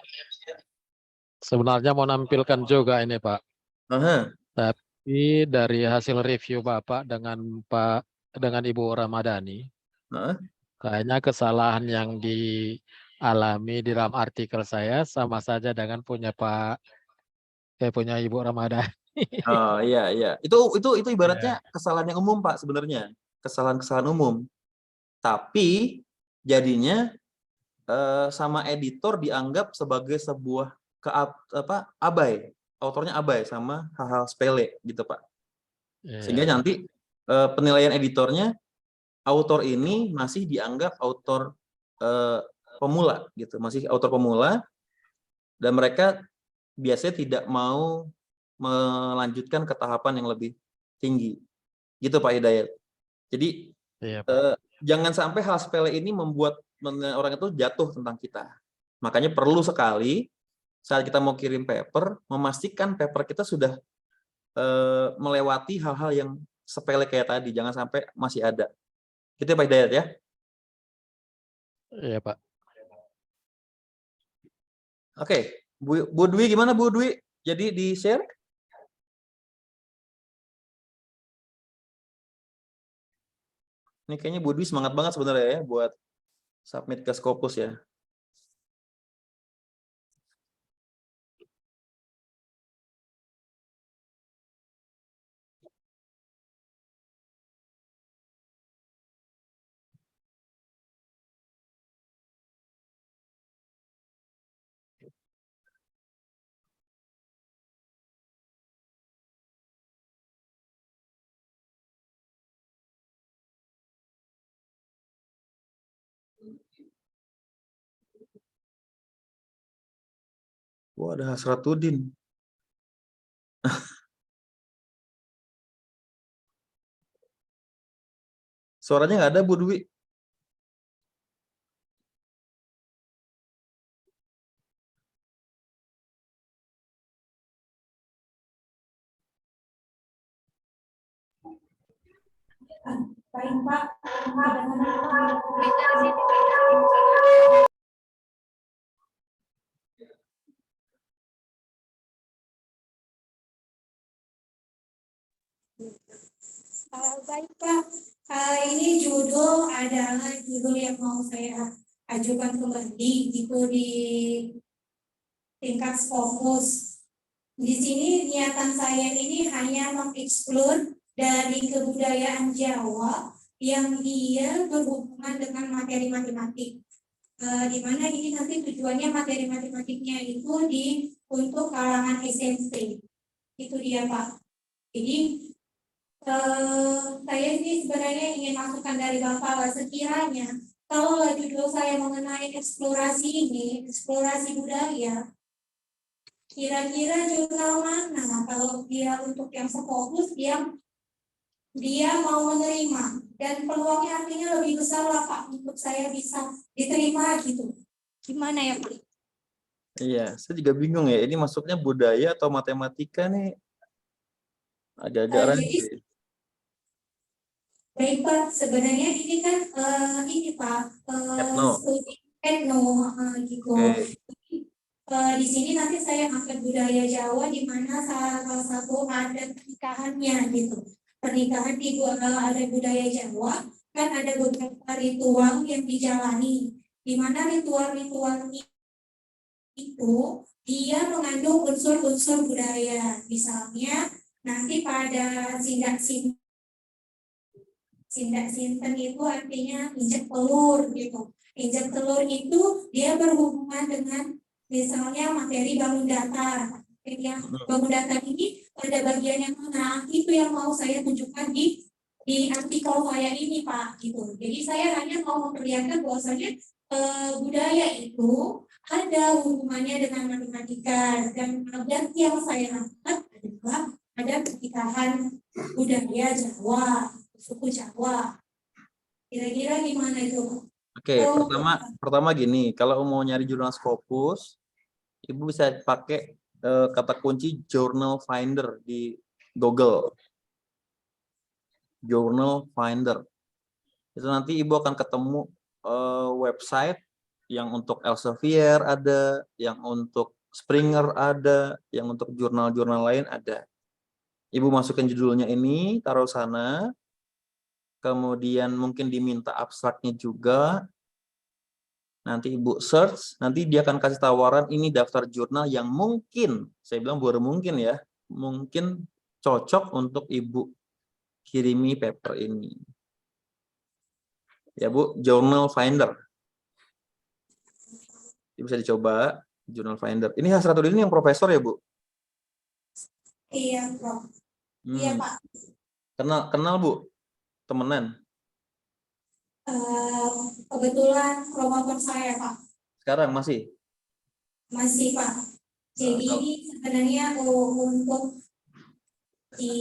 Sebenarnya mau nampilkan juga ini Pak. Aha. Tapi dari hasil review Bapak dengan Ibu Ramadhani, kayaknya kesalahan yang dialami di dalam artikel saya sama saja dengan punya punya Ibu Ramadhani. Oh iya iya. Itu ibaratnya kesalahan yang umum Pak sebenarnya. Kesalahan-kesalahan umum. Tapi jadinya sama editor dianggap sebagai sebuah abai. Autornya abai sama hal-hal sepele gitu Pak. Sehingga nanti penilaian editornya autor ini masih dianggap autor pemula gitu, masih autor pemula dan mereka biasanya tidak mau melanjutkan ke tahapan yang lebih tinggi. Gitu Pak Hidayat. Jadi jangan sampai hal sepele ini membuat orang itu jatuh tentang kita. Makanya perlu sekali saat kita mau kirim paper, memastikan paper kita sudah melewati hal-hal yang sepele kayak tadi. Jangan sampai masih ada. Gitu ya Pak Hidayat ya? Iya Pak. Oke. Bu Dwi gimana Bu Dwi? Jadi di-share? Ini kayaknya Bu Dwi semangat banget sebenarnya ya buat submit ke Scopus ya. Wah, ada Hasratudin. Suaranya nggak ada Bu Dwi. Baik Pak. Baik Pak, ini judul adalah judul yang mau saya ajukan kembali itu di tingkat fokus. Di sini niatan saya ini hanya mengeksplor dari kebudayaan Jawa yang dia berhubungan dengan materi matematik. Di mana ini nanti tujuannya materi matematiknya itu untuk kalangan SMP. Itu dia Pak. Jadi saya ini sebenarnya ingin masukan dari Bapak sekiranya kalau judul saya mengenai eksplorasi ini, eksplorasi budaya, kira-kira jurnal mana kalau dia untuk yang sefokus dia mau menerima dan peluangnya artinya lebih besar lah Pak untuk saya bisa diterima gitu. Gimana ya Pak? Iya, saya juga bingung ya. Ini masuknya budaya atau matematika nih? Agak-agak ragu. Baik Pak, sebenarnya ini kan ini Pak studi etno gitu. Di sini nanti saya angkat budaya Jawa di mana salah satu adat pernikahannya gitu. Pernikahan di adat budaya Jawa kan ada beberapa ritual yang dijalani, di mana ritual-ritual itu dia mengandung unsur-unsur budaya. Misalnya nanti pada Sindak sinten itu artinya injek telur gitu. Injek telur itu dia berhubungan dengan misalnya materi bangun datar. Yang bangun datar ini pada bagian yang mana itu yang mau saya tunjukkan di artikel saya ini Pak gitu. Jadi saya hanya mau memperlihatkan bahwasanya budaya itu ada hubungannya dengan matematika dan adat yang saya angkat adalah ada pernikahan budaya Jawa. Suku Jawa. Kira-kira gimana itu? Oke, pertama gini, kalau mau nyari jurnal Scopus, Ibu bisa pakai kata kunci Journal Finder di Google. Journal Finder. Itu nanti Ibu akan ketemu website yang untuk Elsevier ada, yang untuk Springer ada, yang untuk jurnal-jurnal lain ada. Ibu masukin judulnya ini, taruh sana. Kemudian mungkin diminta abstraknya juga. Nanti Ibu search, nanti dia akan kasih tawaran ini daftar jurnal yang mungkin, saya bilang baru mungkin ya, mungkin cocok untuk Ibu kirimi paper ini. Ya Bu, Journal Finder. Bisa dicoba, Journal Finder. Ini Hasratudin yang profesor ya Bu? Iya, Prof. Iya, Pak. Kenal Bu? Temenan? Kebetulan promotor saya Pak. Sekarang masih? Masih Pak. Jadi ini sebenarnya untuk di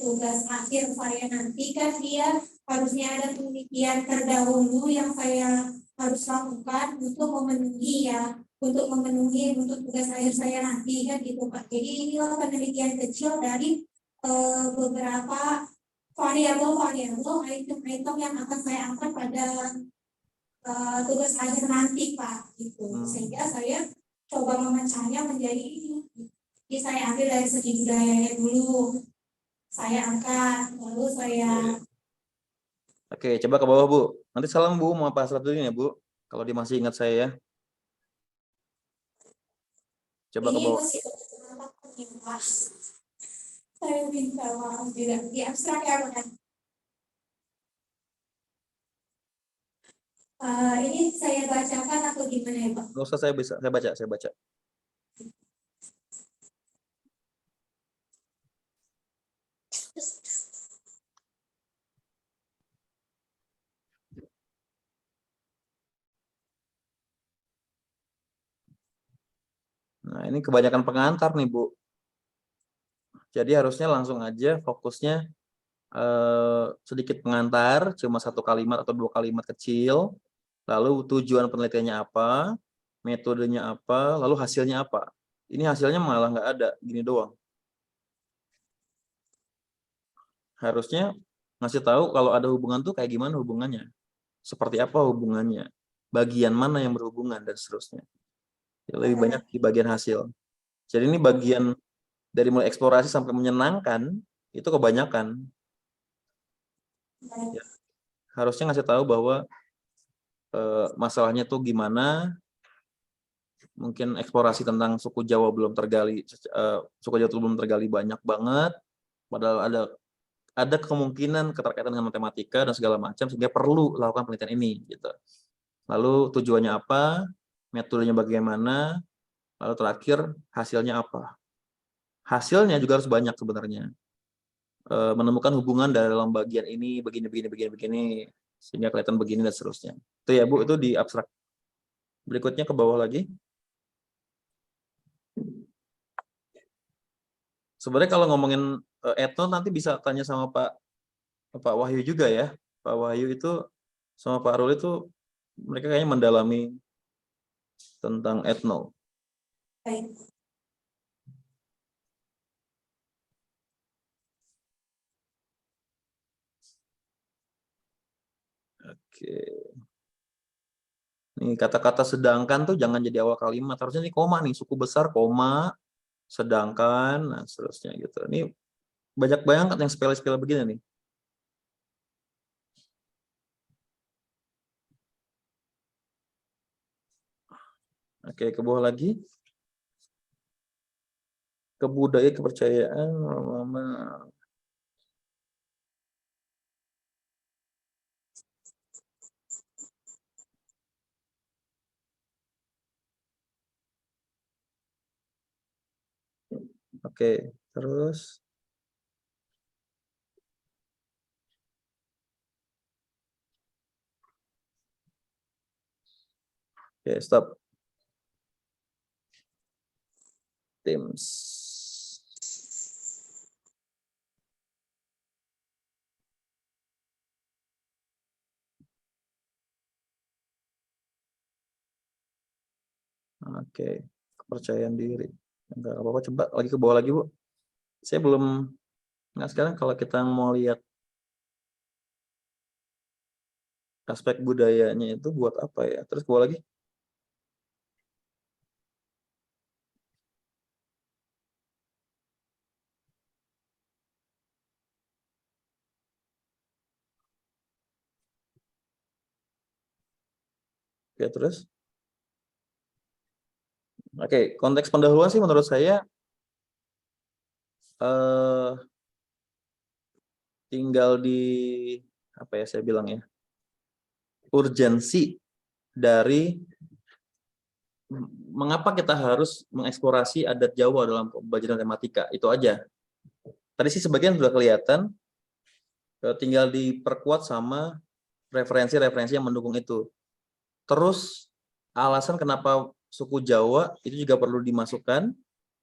tugas akhir saya nanti kan dia harusnya ada penelitian terdahulu yang saya harus lakukan untuk memenuhi untuk tugas akhir saya nanti kan gitu Pak. Jadi inilah penelitian kecil dari beberapa variabel item yang akan saya angkat pada tugas akhir nanti Pak gitu. Sehingga saya coba memecahnya menjadi ini. Jadi saya ambil dari segi budayanya dulu, saya angkat, lalu saya. Oke, coba ke bawah Bu. Nanti salam Bu, mau apa satu ini ya Bu? Kalau dia masih ingat saya ya. Coba ke bawah. Ini masih saya minta maaf juga di abstrak ya Pak. Ini saya bacakan atau gimana ya Pak? Nggak usah, saya baca. Nah, ini kebanyakan pengantar nih, Bu. Jadi harusnya langsung aja fokusnya sedikit pengantar, cuma 1 kalimat atau 2 kalimat kecil, lalu tujuan penelitiannya apa, metodenya apa, lalu hasilnya apa. Ini hasilnya malah nggak ada, gini doang. Harusnya ngasih tahu kalau ada hubungan tuh kayak gimana hubungannya, seperti apa hubungannya, bagian mana yang berhubungan, dan seterusnya. Lebih banyak di bagian hasil. Jadi ini bagian dari mulai eksplorasi sampai menyenangkan, itu kebanyakan. Baik. Ya. Harusnya ngasih tahu bahwa masalahnya tuh gimana. Mungkin eksplorasi tentang suku Jawa belum tergali, suku Jawa itu belum tergali banyak banget. Padahal ada kemungkinan keterkaitan dengan matematika dan segala macam, sehingga perlu lakukan penelitian ini gitu. Lalu tujuannya apa, metodenya bagaimana, lalu terakhir hasilnya apa. Hasilnya juga harus banyak sebenarnya. Menemukan hubungan dalam bagian ini, begini, sehingga kelihatan begini dan seterusnya. Itu ya Bu, itu di abstrak. Berikutnya ke bawah lagi. Sebenarnya kalau ngomongin etno nanti bisa tanya sama Pak Wahyu juga ya. Pak Wahyu itu sama Pak Rul itu mereka kayaknya mendalami tentang etno. Baik. Oke. Nih kata-kata sedangkan tuh jangan jadi awal kalimat. Harusnya ini koma nih, suku besar koma, sedangkan, nah seterusnya gitu. Ini banyak banget yang sepele-sepele begini nih. Oke, ke bawah lagi. Kebudayaan, kepercayaan, oke, terus oke, stop. Teams. Oke, kepercayaan diri. Enggak apa-apa, coba lagi ke bawah lagi, Bu. Saya belum, nah sekarang kalau kita mau lihat aspek budayanya itu buat apa ya? Terus ke bawah lagi. Oke, terus. Oke, konteks pendahuluan sih menurut saya tinggal di apa ya saya bilang ya, urgensi dari mengapa kita harus mengeksplorasi adat Jawa dalam pembelajaran matematika, itu aja. Tadi sih sebagian sudah kelihatan, tinggal diperkuat sama referensi-referensi yang mendukung itu. Terus alasan kenapa suku Jawa itu juga perlu dimasukkan,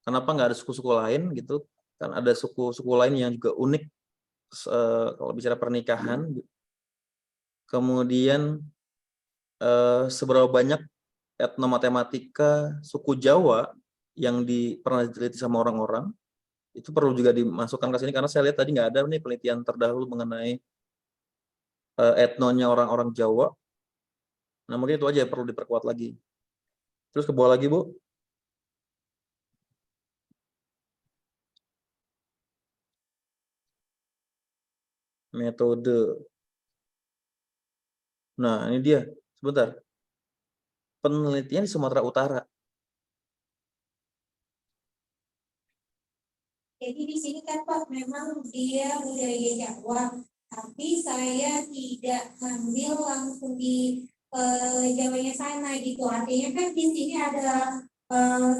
kenapa nggak ada suku-suku lain gitu, kan ada suku-suku lain yang juga unik kalau bicara pernikahan. Kemudian seberapa banyak etnomatematika suku Jawa yang pernah diteliti sama orang-orang, itu perlu juga dimasukkan ke sini, karena saya lihat tadi nggak ada nih penelitian terdahulu mengenai etnonya orang-orang Jawa. Nah mungkin itu aja yang perlu diperkuat lagi. Terus ke bawah lagi, Bu. Metode. Nah ini dia, sebentar. Penelitian di Sumatera Utara. Jadi di sini kan Pak memang dia budaya Jawa, tapi saya tidak ngambil langsung di Jawanya sana gitu. Artinya kan di sini ada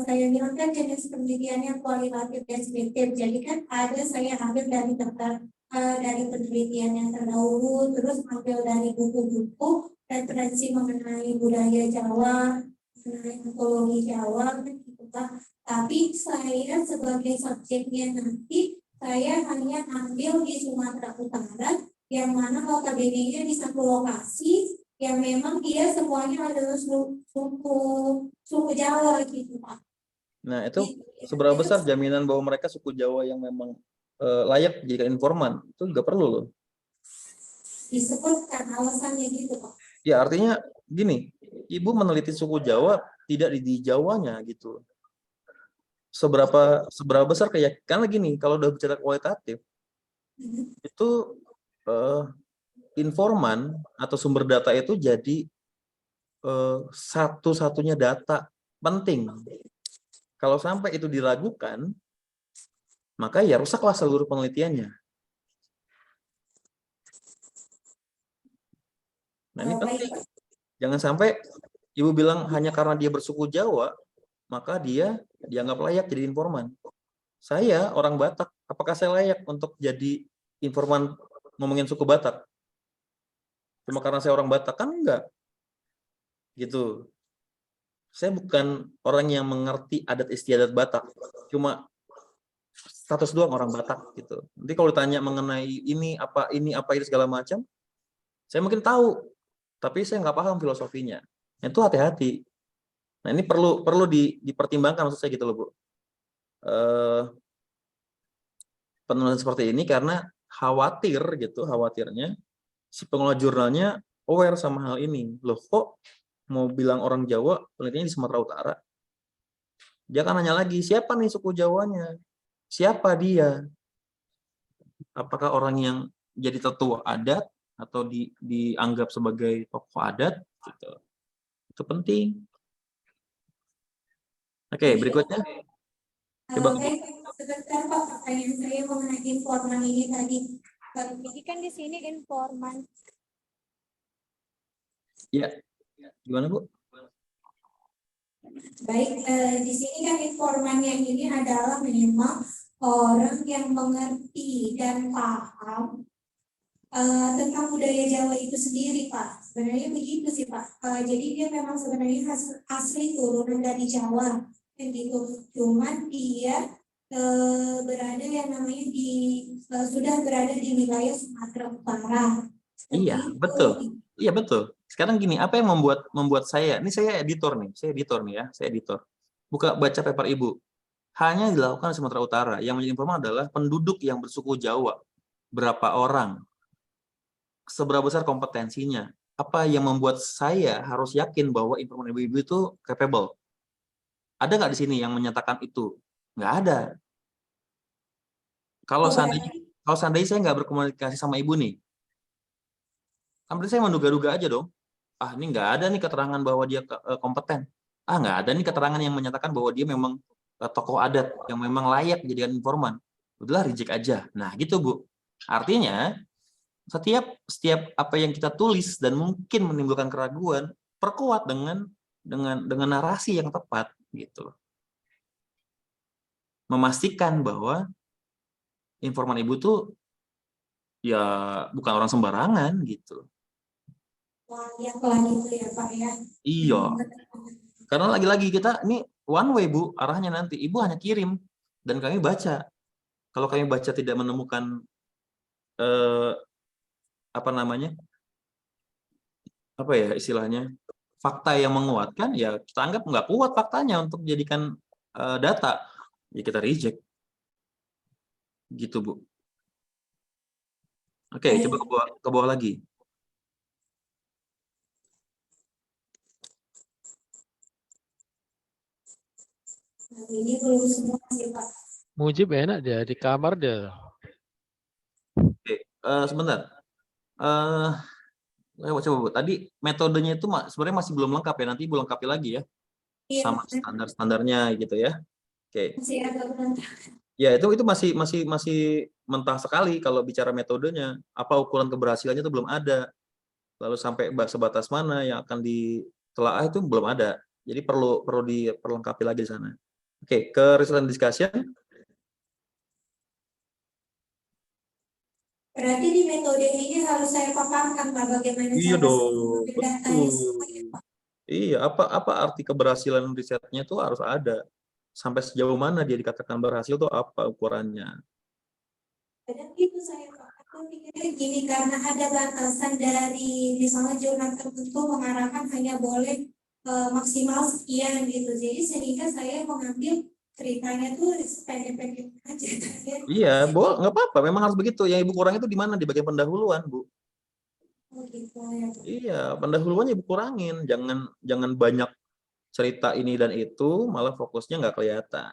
saya bilang kan jenis penelitiannya kualitatif deskriptif. Jadi kan ada saya ambil dari tempat dari penelitian yang terdahulu, terus ambil dari buku-buku referensi mengenai budaya Jawa, mengenai antologi Jawa, kan gitu Pak. Tapi saya sebagai subjeknya nanti saya hanya ambil di Sumatera Utara yang mana notabene-nya di satu lokasi yang memang dia semuanya adalah suku Jawa gitu Pak. Nah itu seberapa besar jaminan bahwa mereka suku Jawa yang memang layak dijadikan informan? Itu juga perlu loh. Disebutkan alasannya gitu Pak. Ya artinya gini, Ibu meneliti suku Jawa tidak di Jawanya gitu. Seberapa besar kayak, karena gini, kalau udah bicara kualitatif itu informan atau sumber data itu jadi satu-satunya data penting. Kalau sampai itu diragukan, maka ya rusaklah seluruh penelitiannya. Nah, ini penting. Jangan sampai Ibu bilang hanya karena dia bersuku Jawa, maka dia dianggap layak jadi informan. Saya orang Batak, apakah saya layak untuk jadi informan ngomongin suku Batak? Cuma karena saya orang Batak? Kan enggak. Gitu. Saya bukan orang yang mengerti adat istiadat Batak. Cuma status doang orang Batak gitu. Nanti kalau ditanya mengenai ini apa itu segala macam, saya mungkin tahu, tapi saya nggak paham filosofinya. Itu hati-hati. Nah, ini perlu dipertimbangkan maksud saya gitu loh, Bu. Penulisan seperti ini karena khawatirnya si pengelola jurnalnya aware sama hal ini. Loh, kok mau bilang orang Jawa penelitiannya di Sumatera Utara? Dia kan nanya lagi, siapa nih suku Jawanya? Siapa dia? Apakah orang yang jadi tetua adat atau dianggap sebagai tokoh adat? Gitu. Itu penting. Oke, berikutnya. Coba. Sebentar Pak, pertanyaan saya mengenai informan ini tadi. Jadi kan di sini informan. Ya, gimana Bu? Baik, di sini kan informannya ini adalah memang orang yang mengerti dan paham tentang budaya Jawa itu sendiri, Pak. Sebenarnya begitu sih, Pak. Jadi dia memang sebenarnya asli turunan dari Jawa, kan gitu. Cuman dia berada yang namanya sudah berada di wilayah Sumatera Utara. Iya, betul. Iya, betul. Sekarang gini, apa yang membuat saya, ini saya editor nih ya, saya editor. Buka baca paper Ibu. Hanya dilakukan di Sumatera Utara. Yang menjadi informan adalah penduduk yang bersuku Jawa. Berapa orang? Seberapa besar kompetensinya? Apa yang membuat saya harus yakin bahwa informan Ibu-Ibu itu capable? Ada nggak di sini yang menyatakan itu? Nggak ada. Kalau seandainya saya nggak berkomunikasi sama Ibu nih, kan berarti saya menduga-duga aja dong. Ah, ini nggak ada nih keterangan bahwa dia kompeten. Ah, nggak ada nih keterangan yang menyatakan bahwa dia memang tokoh adat yang memang layak dijadikan informan. Udahlah, reject aja. Nah, gitu Bu. Artinya setiap apa yang kita tulis dan mungkin menimbulkan keraguan, perkuat dengan narasi yang tepat gitu. Memastikan bahwa informan Ibu tuh ya bukan orang sembarangan gitu. Ya, gitu ya, Pak ya. Iya. Karena lagi-lagi kita ini one way Bu, arahnya nanti Ibu hanya kirim dan kami baca. Kalau kami baca tidak menemukan apa ya istilahnya, fakta yang menguatkan, ya kita anggap nggak kuat faktanya untuk dijadikan data, ya kita reject. Gitu Bu. Oke, coba ke bawah lagi. Ini belum semua sih Pak. Mujib enak dia di kamar dia. Oke, sebentar. Coba Bu, tadi metodenya itu sebenarnya masih belum lengkap ya, nanti Ibu lengkapi lagi ya. Iya, sama standar-standarnya gitu ya. Oke. masih agak berantakan. Ya, itu masih mentah sekali kalau bicara metodenya. Apa ukuran keberhasilannya itu belum ada. Lalu sampai sebatas mana yang akan ditelaah itu belum ada. Jadi perlu diperlengkapi lagi di sana. Oke, ke research and discussion. Berarti di metode ini harus saya paparkan Pak bagaimana Iya cara dong, datanya betul. Iya, apa arti keberhasilan risetnya itu harus ada. Sampai sejauh mana dia dikatakan berhasil tuh apa ukurannya. Kadang gitu saya Pak. Aku pikirnya gini, karena ada batasan dari misalnya jurnal tertentu mengarahkan hanya boleh maksimal sekian gitu. Jadi sehingga saya mengambil ceritanya tuh pendek-pendek aja. Iya, nggak apa-apa. Memang harus begitu. Yang Ibu kurang itu di mana? Di bagian pendahuluan, Bu. Oh gitu ya. Iya, pendahuluannya Ibu kurangin. Jangan banyak cerita ini dan itu, malah fokusnya nggak kelihatan.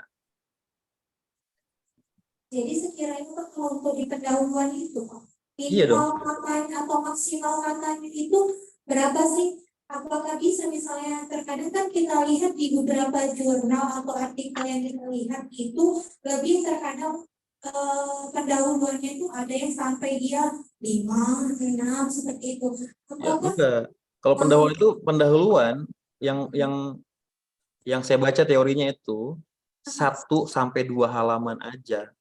Jadi sekiranya Pak, kalau untuk di pendahuluan itu Pak, Iya dong. minimal katanya atau maksimal katanya itu berapa sih? Apakah bisa misalnya terkadang kan kita lihat di beberapa jurnal atau artikel yang kita lihat itu lebih terkadang pendahuluannya itu ada yang sampai dia 5, 6 seperti itu. Ya, Apakah enggak. Kalau pendahuluan itu pendahuluan yang saya baca teorinya itu 1-2 halaman aja.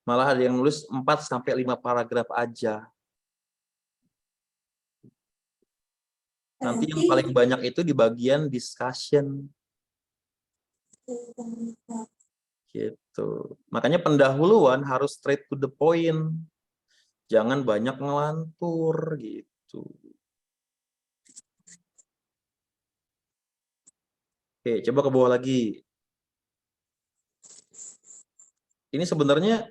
Malah ada yang nulis 4-5 paragraf aja. Nanti yang paling banyak itu di bagian discussion. Gitu. Makanya pendahuluan harus straight to the point. Jangan banyak ngelantur gitu. Oke, coba ke bawah lagi. Ini sebenarnya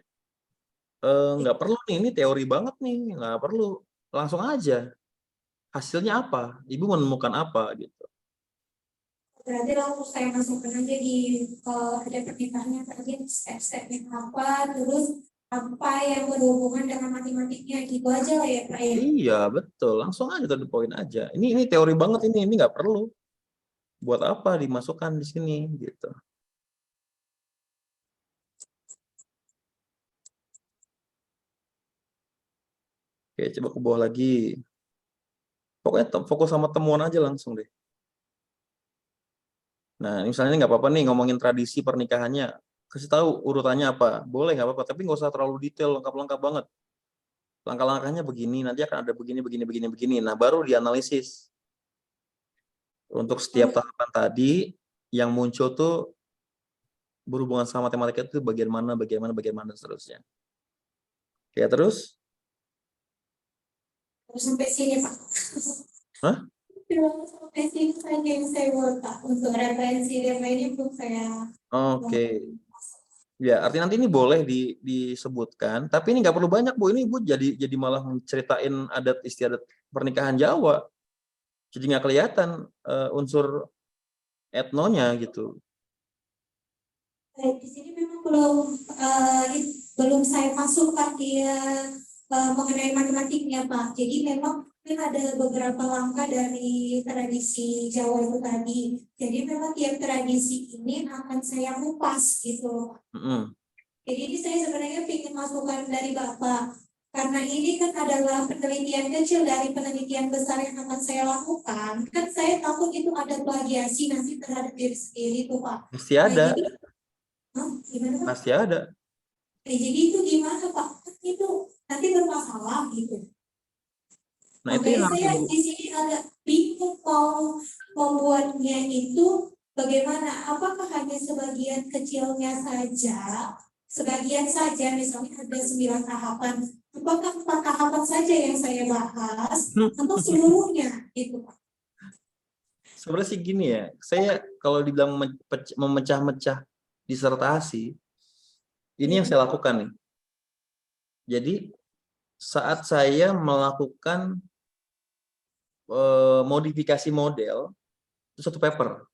nggak perlu nih, ini teori banget nih, nggak perlu. Langsung aja. Hasilnya apa? Ibu menemukan apa gitu. berarti langsung saya masukkan aja di ada pernikahannya tadi step-stepnya apa, terus apa yang berhubungan dengan matematiknya gitu aja lah ya Pak ya. Iya, betul. Langsung aja to the point aja. Ini teori banget ini nggak perlu. Buat apa dimasukkan di sini gitu. Oke, coba ke bawah lagi. Pokoknya fokus sama temuan aja langsung deh. Nah, misalnya nggak apa-apa nih ngomongin tradisi pernikahannya. Kasih tahu urutannya apa. Boleh nggak apa-apa, tapi nggak usah terlalu detail, lengkap-lengkap banget. Langkah-langkahnya begini, nanti akan ada begini, begini, begini, begini. Nah, baru dianalisis. Untuk setiap tahapan tadi, yang muncul tuh berhubungan sama matematika itu bagian mana, seterusnya. Oke, terus? Sampai sini Pak. Hah? Sampai sini saja yang saya buat Pak. Untuk referensi dan lainnya belum saya. Oke. Ya, artinya nanti ini boleh disebutkan, tapi ini nggak perlu banyak, Bu. Ini Ibu jadi malah menceritain adat istiadat pernikahan Jawa. Jadi nggak kelihatan unsur etnonya gitu. Di sini memang belum saya masukkan dia mengenai matematiknya Pak. Jadi memang ada beberapa langkah dari tradisi Jawa itu tadi. Jadi memang tiap tradisi ini akan saya kupas gitu. Jadi ini saya sebenarnya ingin masukan dari Bapak. Karena ini kan adalah penelitian kecil dari penelitian besar yang akan saya lakukan. Kan saya takut itu ada plagiasi nanti terhadap diri sendiri tuh Pak. Pasti ada. Gimana Pak? Pasti ada. Jadi itu gimana Pak? Itu nanti bermasalah gitu. Nah, itu yang saya di sini agak bingung mau membuatnya itu bagaimana? Apakah hanya sebagian kecilnya saja? Sebagian saja, misalnya ada 9 tahapan. Apakah 4 tahapan saja yang saya bahas atau seluruhnya gitu Pak? Sebenarnya sih gini ya, saya kalau dibilang memecah-mecah disertasi, ini yang saya lakukan nih. Jadi saat saya melakukan modifikasi model, itu satu paper.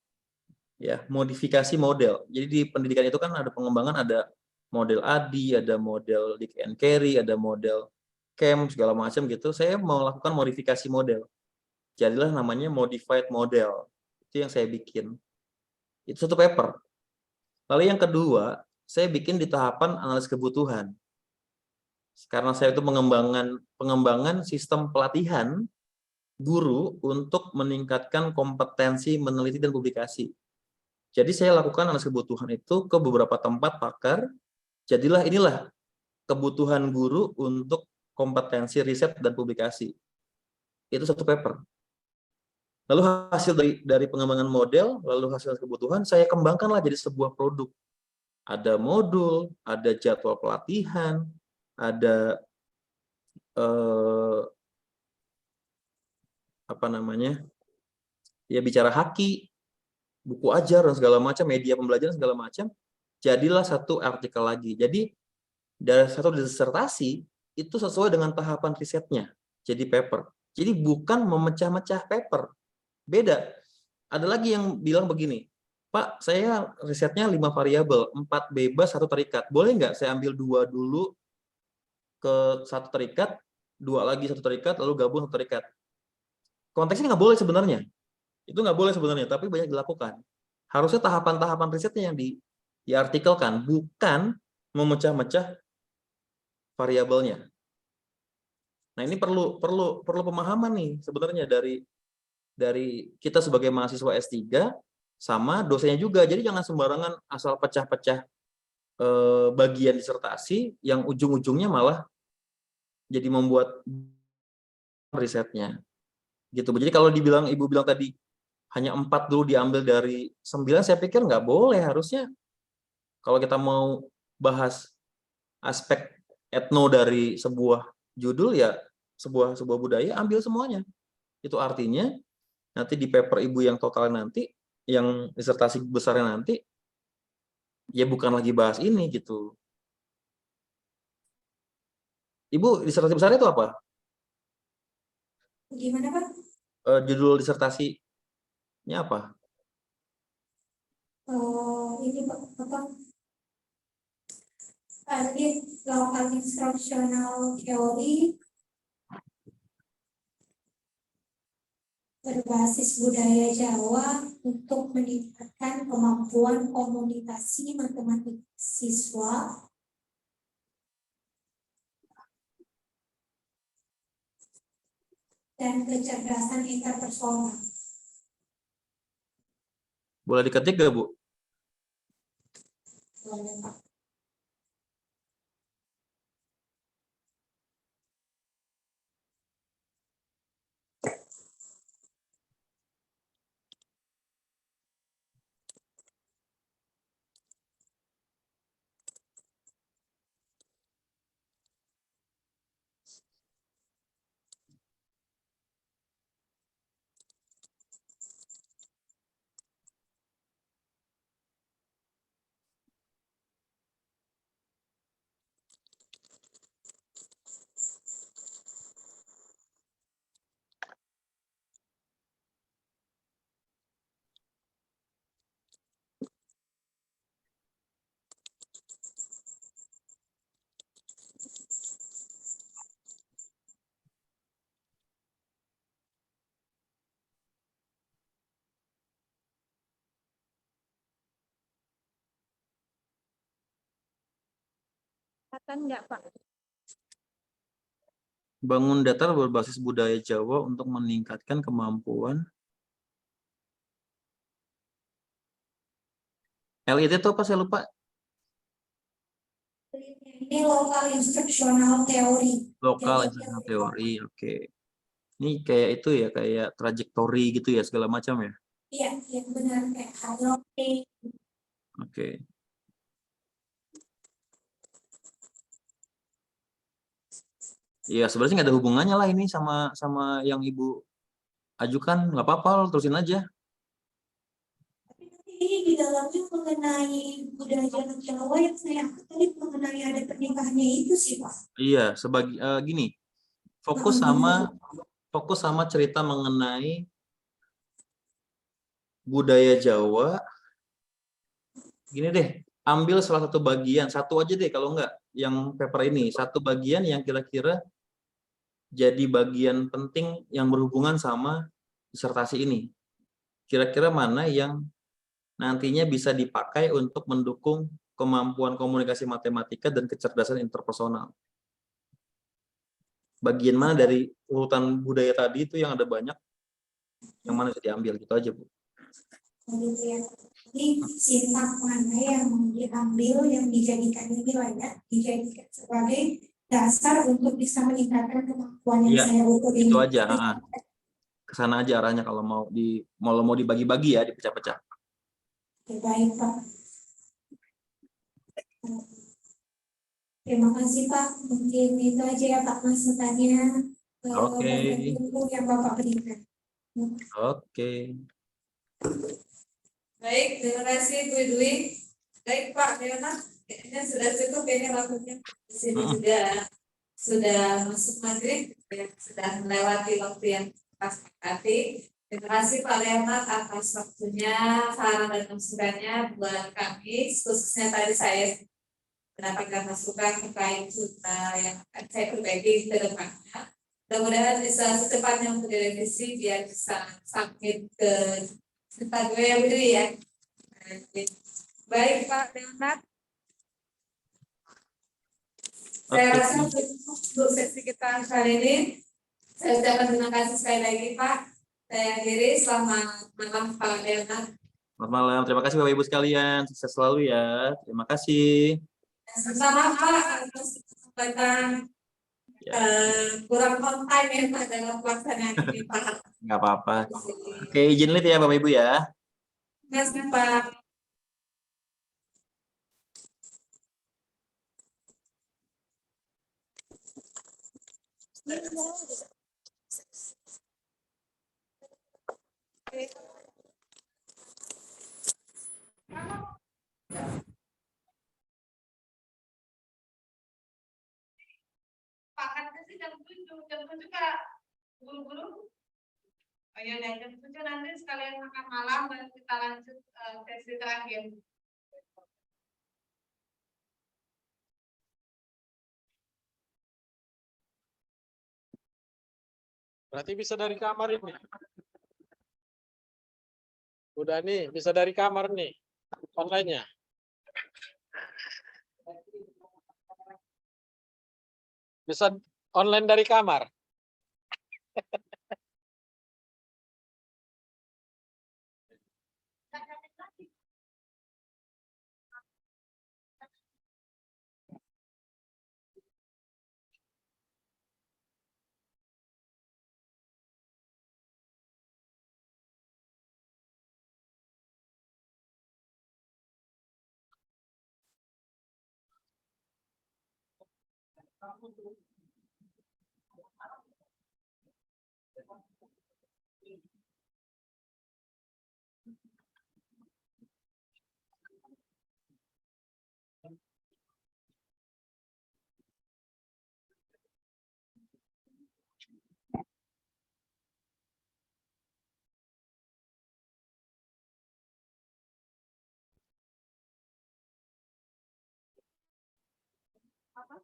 Ya, modifikasi model. Jadi di pendidikan itu kan ada pengembangan, ada model ADI, ada model Dick and Carey, ada model CAM, segala macam gitu. Saya melakukan modifikasi model. Jadilah namanya modified model. Itu yang saya bikin. Itu satu paper. Lalu yang kedua, saya bikin di tahapan analisis kebutuhan. Karena saya itu pengembangan sistem pelatihan guru untuk meningkatkan kompetensi meneliti dan publikasi. Jadi saya lakukan analisis kebutuhan itu ke beberapa tempat pakar. Jadilah inilah kebutuhan guru untuk kompetensi riset dan publikasi. Itu satu paper. Lalu hasil dari pengembangan model, lalu hasil kebutuhan, saya kembangkanlah jadi sebuah produk. Ada modul, ada jadwal pelatihan, ada bicara haki, buku ajar dan segala macam, media pembelajaran segala macam, jadilah satu artikel lagi. Jadi dari satu disertasi itu sesuai dengan tahapan risetnya, jadi paper. Jadi bukan memecah-mecah paper, beda. Ada lagi yang bilang begini, Pak, saya risetnya 5 variabel, 4 bebas, 1 terikat. Boleh nggak saya ambil 2 dulu, ke satu terikat, 2 lagi satu terikat, lalu gabung satu terikat. Konteksnya nggak boleh sebenarnya. Itu nggak boleh sebenarnya, tapi banyak dilakukan. Harusnya tahapan-tahapan risetnya yang diartikelkan, bukan memecah-mecah variabelnya. Nah, ini perlu pemahaman nih sebenarnya dari kita sebagai mahasiswa S3 sama dosennya juga. Jadi jangan sembarangan asal pecah-pecah bagian disertasi yang ujung-ujungnya malah jadi membuat risetnya. Gitu. Jadi kalau Ibu bilang tadi hanya 4 dulu diambil dari 9, saya pikir nggak boleh. Harusnya kalau kita mau bahas aspek etno dari sebuah judul, ya sebuah budaya, ambil semuanya. Itu artinya nanti di paper Ibu yang total nanti, yang disertasi besarnya nanti, ya bukan lagi bahas ini gitu. Ibu, disertasi besarnya itu apa? Gimana Pak? Judul disertasinya apa? Ini apa? Local instructional theory berbasis budaya Jawa untuk meningkatkan kemampuan komunikasi matematika siswa dan kecerdasan interpersonal. Boleh diketik nggak, Bu? Boleh, Pak. Enggak, Pak? Bangun datar berbasis budaya Jawa untuk meningkatkan kemampuan. LIT itu apa, saya lupa? Ini local instructional theory. Lokal instructional theory, oke. Ini kayak itu ya, kayak trajektori gitu ya, segala macam ya? Iya, benar, kayak hierarchy. Oke. Iya, sebenarnya nggak ada hubungannya lah ini sama yang Ibu ajukan. Nggak apa-apa, terusin aja. Tapi nanti ini di dalamnya mengenai budaya Jawa yang saya angkat tadi mengenai ada pernikahannya itu sih Pak. Iya, gini. Fokus sama cerita mengenai budaya Jawa. Gini deh, ambil salah satu bagian, satu aja deh kalau enggak yang paper ini, satu bagian yang kira-kira jadi bagian penting yang berhubungan sama disertasi ini. Kira-kira mana yang nantinya bisa dipakai untuk mendukung kemampuan komunikasi matematika dan kecerdasan interpersonal. Bagian mana dari urutan budaya tadi itu yang ada banyak, yang mana bisa diambil, gitu aja, Bu. Gitu ya. Ini sintak mana yang mau diambil, yang dijadikan nilainya, dijadikan sebagai dasar untuk bisa meningkatkan kemampuan yang saya ukur ini. Itu aja. Kesana aja arahnya kalau mau dibagi-bagi ya, dipecah-pecah. Oke, baik Pak. Terima kasih Pak. Mungkin itu aja ya Pak masukannya. Oke. Yang Bapak berikan. Oke. Baik, terima kasih Bu Dwi. Baik Pak Leonard, kayaknya sudah cukup ini waktunya. Di sini juga sudah masuk maghrib, ya, sudah melewati waktu yang pas hati. Terima kasih Pak Leonard atas waktunya, saran dan masukannya buat kami, khususnya tadi saya mendapatkan masukan terkait yang akan saya perbaiki ke depannya. Mudah-mudahan bisa secepatnya untuk direvisi biar bisa submit ke Sinta gue ya begitu ya. Baik Pak Leonard. Saya rasa untuk sesi kita kali ini saya ucapkan terima kasih sekali lagi Pak. Saya akhiri, selamat malam Pak Leonard. Selamat malam, terima kasih Bapak Ibu sekalian, sukses selalu ya. Terima kasih. Sama Pak atas kesempatan kurang on time ya Pak dalam pelaksanaan ini Pak. Nggak apa-apa. Oke, izin lihat ya Bapak Ibu ya. Terima kasih Pak. Pakatnya sih jam 7 Kak. Buru-buru. Oh iya, jam 7 nanti sekalian makan malam baru kita lanjut sesi terakhir. Berarti bisa dari kamar ini. Udah nih, bisa dari kamar nih online-nya. Bisa online dari kamar. Apa?